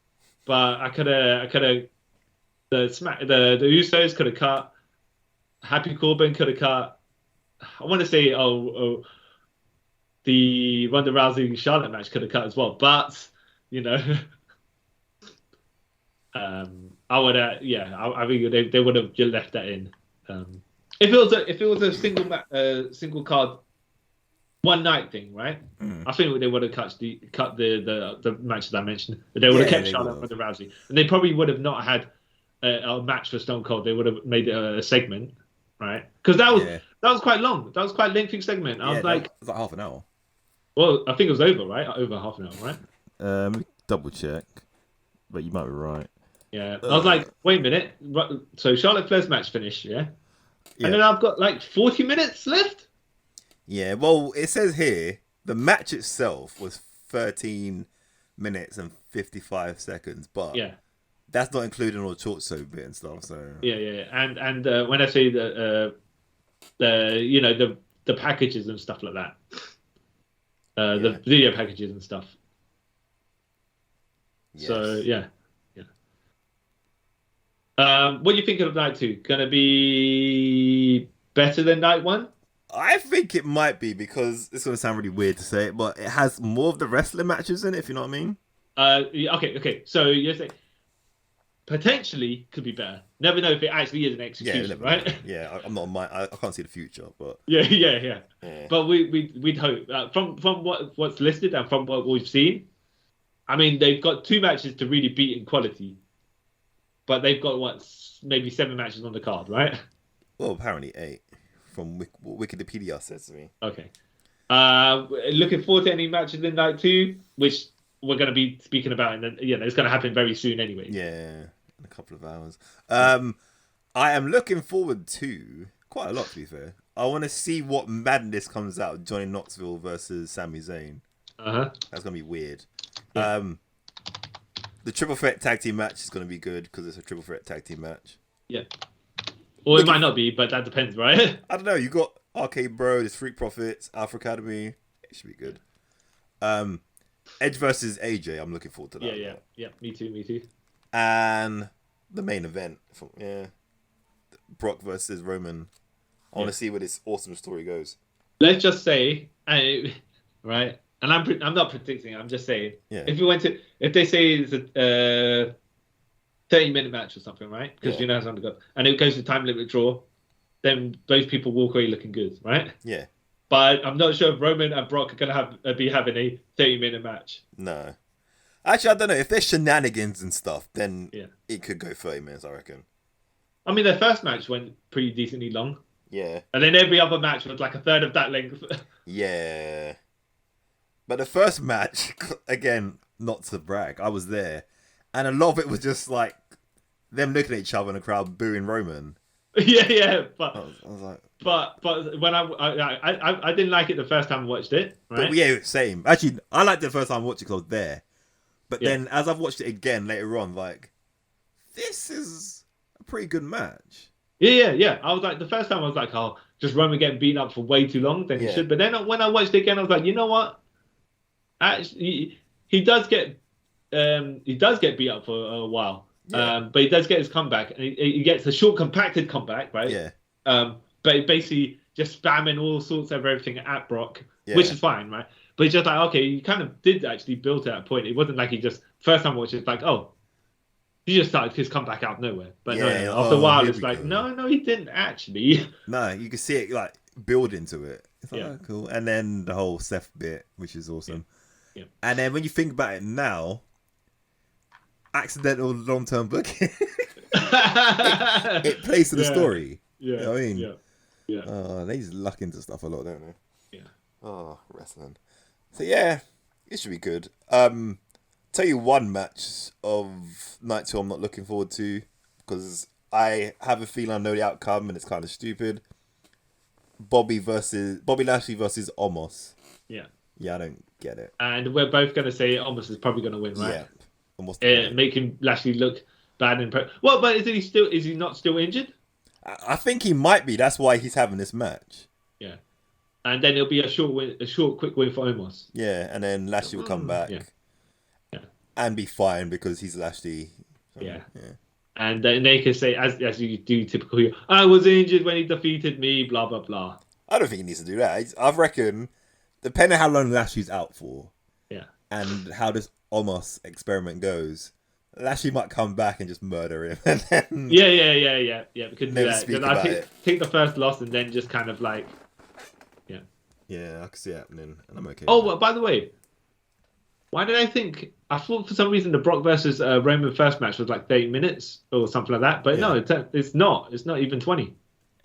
But I could have the Usos could have cut. Happy Corbin could have cut. I want to say the Ronda Rousey Charlotte match could have cut as well, but I would I think they would have just left that in. If it was a single card one night thing, right? I think they would have cut the matches I mentioned. They would have kept Charlotte and Ronda Rousey, and they probably would have not had a match for Stone Cold. They would have made it a segment, right? Because that was quite long. That was quite a lengthy segment. I was like, it was like half an hour. Well, I think it was over, right? Over half an hour, right? Double check, but you might be right. Yeah, I was like, wait a minute. So Charlotte Flair's match finished, yeah? And then I've got like 40 minutes left? Yeah, well, it says here, the match itself was 13 minutes and 55 seconds, but that's not including all the short bit and stuff, so... Yeah. And when I say the packages and stuff like that, the video packages and stuff, So yeah. What do you think of night 2? Gonna be better than night 1? I think it might be because it's gonna sound really weird to say it, but it has more of the wrestling matches in it. If you know what I mean. Okay. So you're saying potentially could be better. Never know if it actually is an execution, right? Know. Yeah, I'm not. I can't see the future, but yeah. But we'd hope from what's listed and from what we've seen. I mean, they've got 2 matches to really beat in quality, but they've got maybe 7 matches on the card, right? Well, apparently 8 from what Wikipedia says to me. Okay. Looking forward to any matches in night 2, which we're going to be speaking about, and then it's going to happen very soon anyway. Yeah, in a couple of hours. I am looking forward to quite a lot. To be fair, I want to see what madness comes out of Johnny Knoxville versus Sami Zayn. That's gonna be weird. Yeah. The triple threat tag team match is gonna be good because it's a triple threat tag team match. Yeah. Or it might not be, but that depends, right? I don't know. You got Arcade Bro, there's Freak Profits, Alpha Academy. It should be good. Edge versus AJ. I'm looking forward to that. Yeah. Me too. And the main event, Brock versus Roman. I want to see where this awesome story goes. Let's just say, right? And I'm not predicting. I'm just saying. Yeah. If they say it's a 30-minute match or something, right? Because how it's going to go, and it goes to time limit draw, then those people walk away looking good, right? Yeah. But I'm not sure if Roman and Brock are going to be having a 30-minute match. No. Actually, I don't know. If there's shenanigans and stuff, then it could go 30 minutes, I reckon. I mean, their first match went pretty decently long. Yeah. And then every other match was like a third of that length. Yeah. But the first match, again, not to brag, I was there. And a lot of it was just like them looking at each other in the crowd, booing Roman. Yeah. But I was like... But when I didn't like it the first time I watched it, right? But yeah, same. Actually, I liked it the first time I watched it because I was there. But then as I've watched it again later on, like, this is a pretty good match. Yeah. I was like, the first time I was like, oh, just Roman getting beaten up for way too long than he should. But then when I watched it again, I was like, you know what? Actually, he does get beat up for a while. But he does get his comeback, and he gets a short, compacted comeback, right? Yeah. But basically just spamming all sorts of everything at Brock, which is fine, right? But it's just like, okay, you kind of did actually build to that point. It wasn't like he just first time watching, it's like, oh, he just started his comeback out of nowhere. But after a while, it's like, no, he didn't actually. No, you can see it like build into it. It's like, oh, cool. And then the whole Seth bit, which is awesome. Yeah. And then when you think about it now, accidental long-term booking, it plays to the story. Yeah. You know what I mean? Yeah. They just luck into stuff a lot, don't they? Yeah. Oh, wrestling. So yeah, it should be good. Tell you one match of night 2 I'm not looking forward to because I have a feeling I know the outcome and it's kind of stupid. Bobby Lashley versus Omos. Yeah. Yeah, I don't get it. And we're both going to say Omos is probably going to win, right? Yeah. Omos making Lashley look bad in well, but is he not still injured? I think he might be. That's why he's having this match. Yeah. And then it'll be a short, quick win for Omos. Yeah, and then Lashley will come back. Yeah. And be fine because he's Lashley. Yeah. And then they can say, as you do typically, I was injured when he defeated me, blah, blah, blah. I don't think he needs to do that. I reckon, depending on how long Lashley's out for, and how this Omos experiment goes, Lashley might come back and just murder him. And then Yeah. We could do that. Speak about I take the first loss and then just kind of like, Yeah, I can see it happening, and I'm okay. Oh, by the way, why did I thought for some reason the Brock versus Roman first match was like 30 minutes or something like that, but no, it's not. It's not even 20.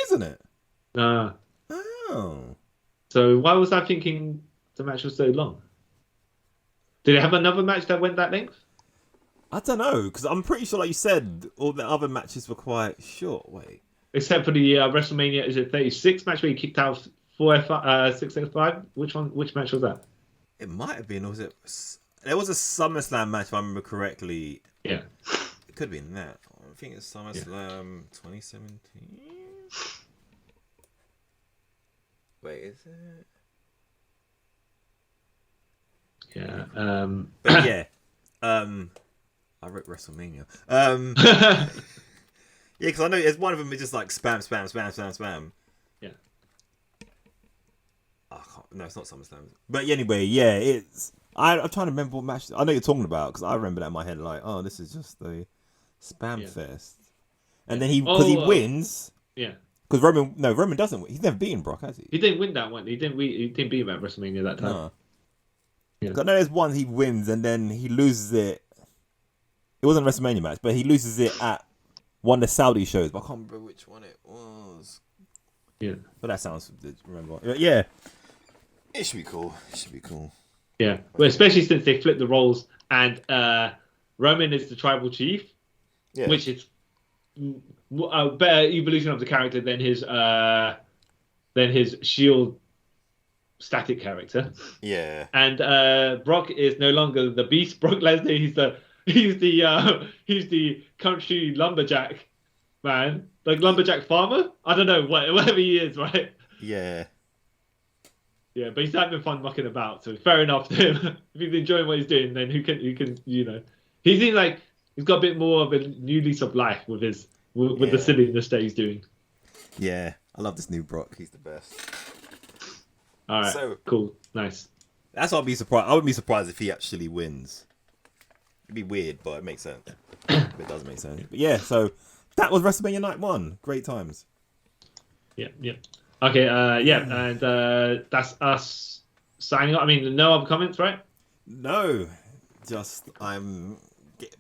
Isn't it? No. Oh. So why was I thinking the match was so long? Did it have another match that went that length? I don't know, because I'm pretty sure, like you said, all the other matches were quite short. Wait. Except for the WrestleMania, is it 36 match where he kicked out 6X5? Which match was that? It might have been, or was it? There was a SummerSlam match, if I remember correctly. Yeah. It could have been that. I think it's SummerSlam 2017. Wait, is it? Yeah. But yeah. I wrote Wrestlemania. Yeah, because I know there's one of them is just like spam, spam, spam, spam, spam. Yeah. No, it's not SummerSlam. But anyway, yeah, it's. I'm trying to remember what match. I know you're talking about because I remember that in my head. Like, oh, this is just the spam fest. And then because he wins. Yeah. Because Roman doesn't win. He's never beaten Brock, has he? He didn't win that one. He didn't beat him at WrestleMania that time. No. Yeah. I know there's one he wins and then he loses it. It wasn't a WrestleMania match, but he loses it at one of the Saudi shows. But I can't remember which one it was. Yeah. But that sounds. Remember? Yeah. It should be cool. Yeah. Well, especially since they flipped the roles and Roman is the tribal chief, which is a better evolution of the character than his Shield static character. Yeah. And Brock is no longer the Beast. Brock Lesnar, he's the country lumberjack man, like lumberjack farmer. I don't know whatever he is, right? Yeah. Yeah, but he's having fun mucking about, so fair enough to him. If he's enjoying what he's doing, then who can he seems like he's got a bit more of a new lease of life with the silliness that he's doing. Yeah, I love this new Brock. He's the best. All right, cool, nice. That's what I'd be surprised. I wouldn't be surprised if he actually wins. It'd be weird, but it makes sense. It does make sense. But yeah, so that was WrestleMania Night 1. Great times. Yeah. Okay, and that's us signing up. I mean, no other comments, right? No, just I'm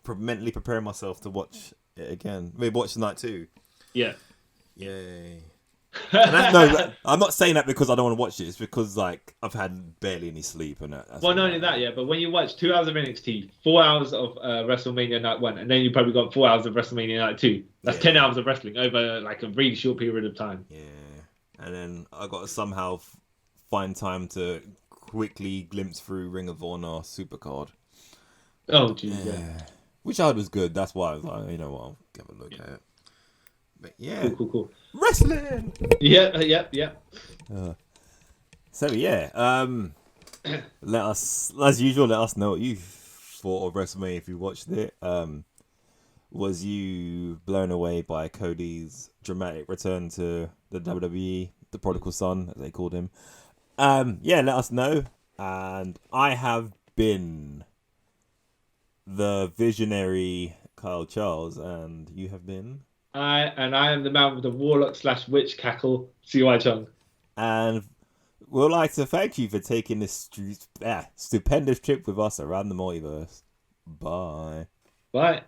mentally preparing myself to watch it again. Maybe watch Night 2. Yeah. Yay. No, I'm not saying that because I don't want to watch it. It's because like I've had barely any sleep and that. Well, not only that, but when you watch 2 hours of NXT, 4 hours of WrestleMania Night 1, and then you probably got 4 hours of WrestleMania Night 2. That's 10 hours of wrestling over like a really short period of time. Yeah. And then I got to somehow find time to quickly glimpse through Ring of Honor Supercard. Oh, geez, yeah. Which I heard was good. That's why I was like, you know what, I'll give a look at it. But yeah. Cool. Wrestling! Yeah. So yeah, let us, as usual, let us know what you thought of WrestleMania if you watched it. Was you blown away by Cody's dramatic return to the WWE, the prodigal son, as they called him? Yeah, let us know. And I have been the visionary Kyle Charles, and you have been? I am the man with the warlock/witch cackle, CY Chung. And we'd like to thank you for taking this stupendous trip with us around the multiverse. Bye. Bye.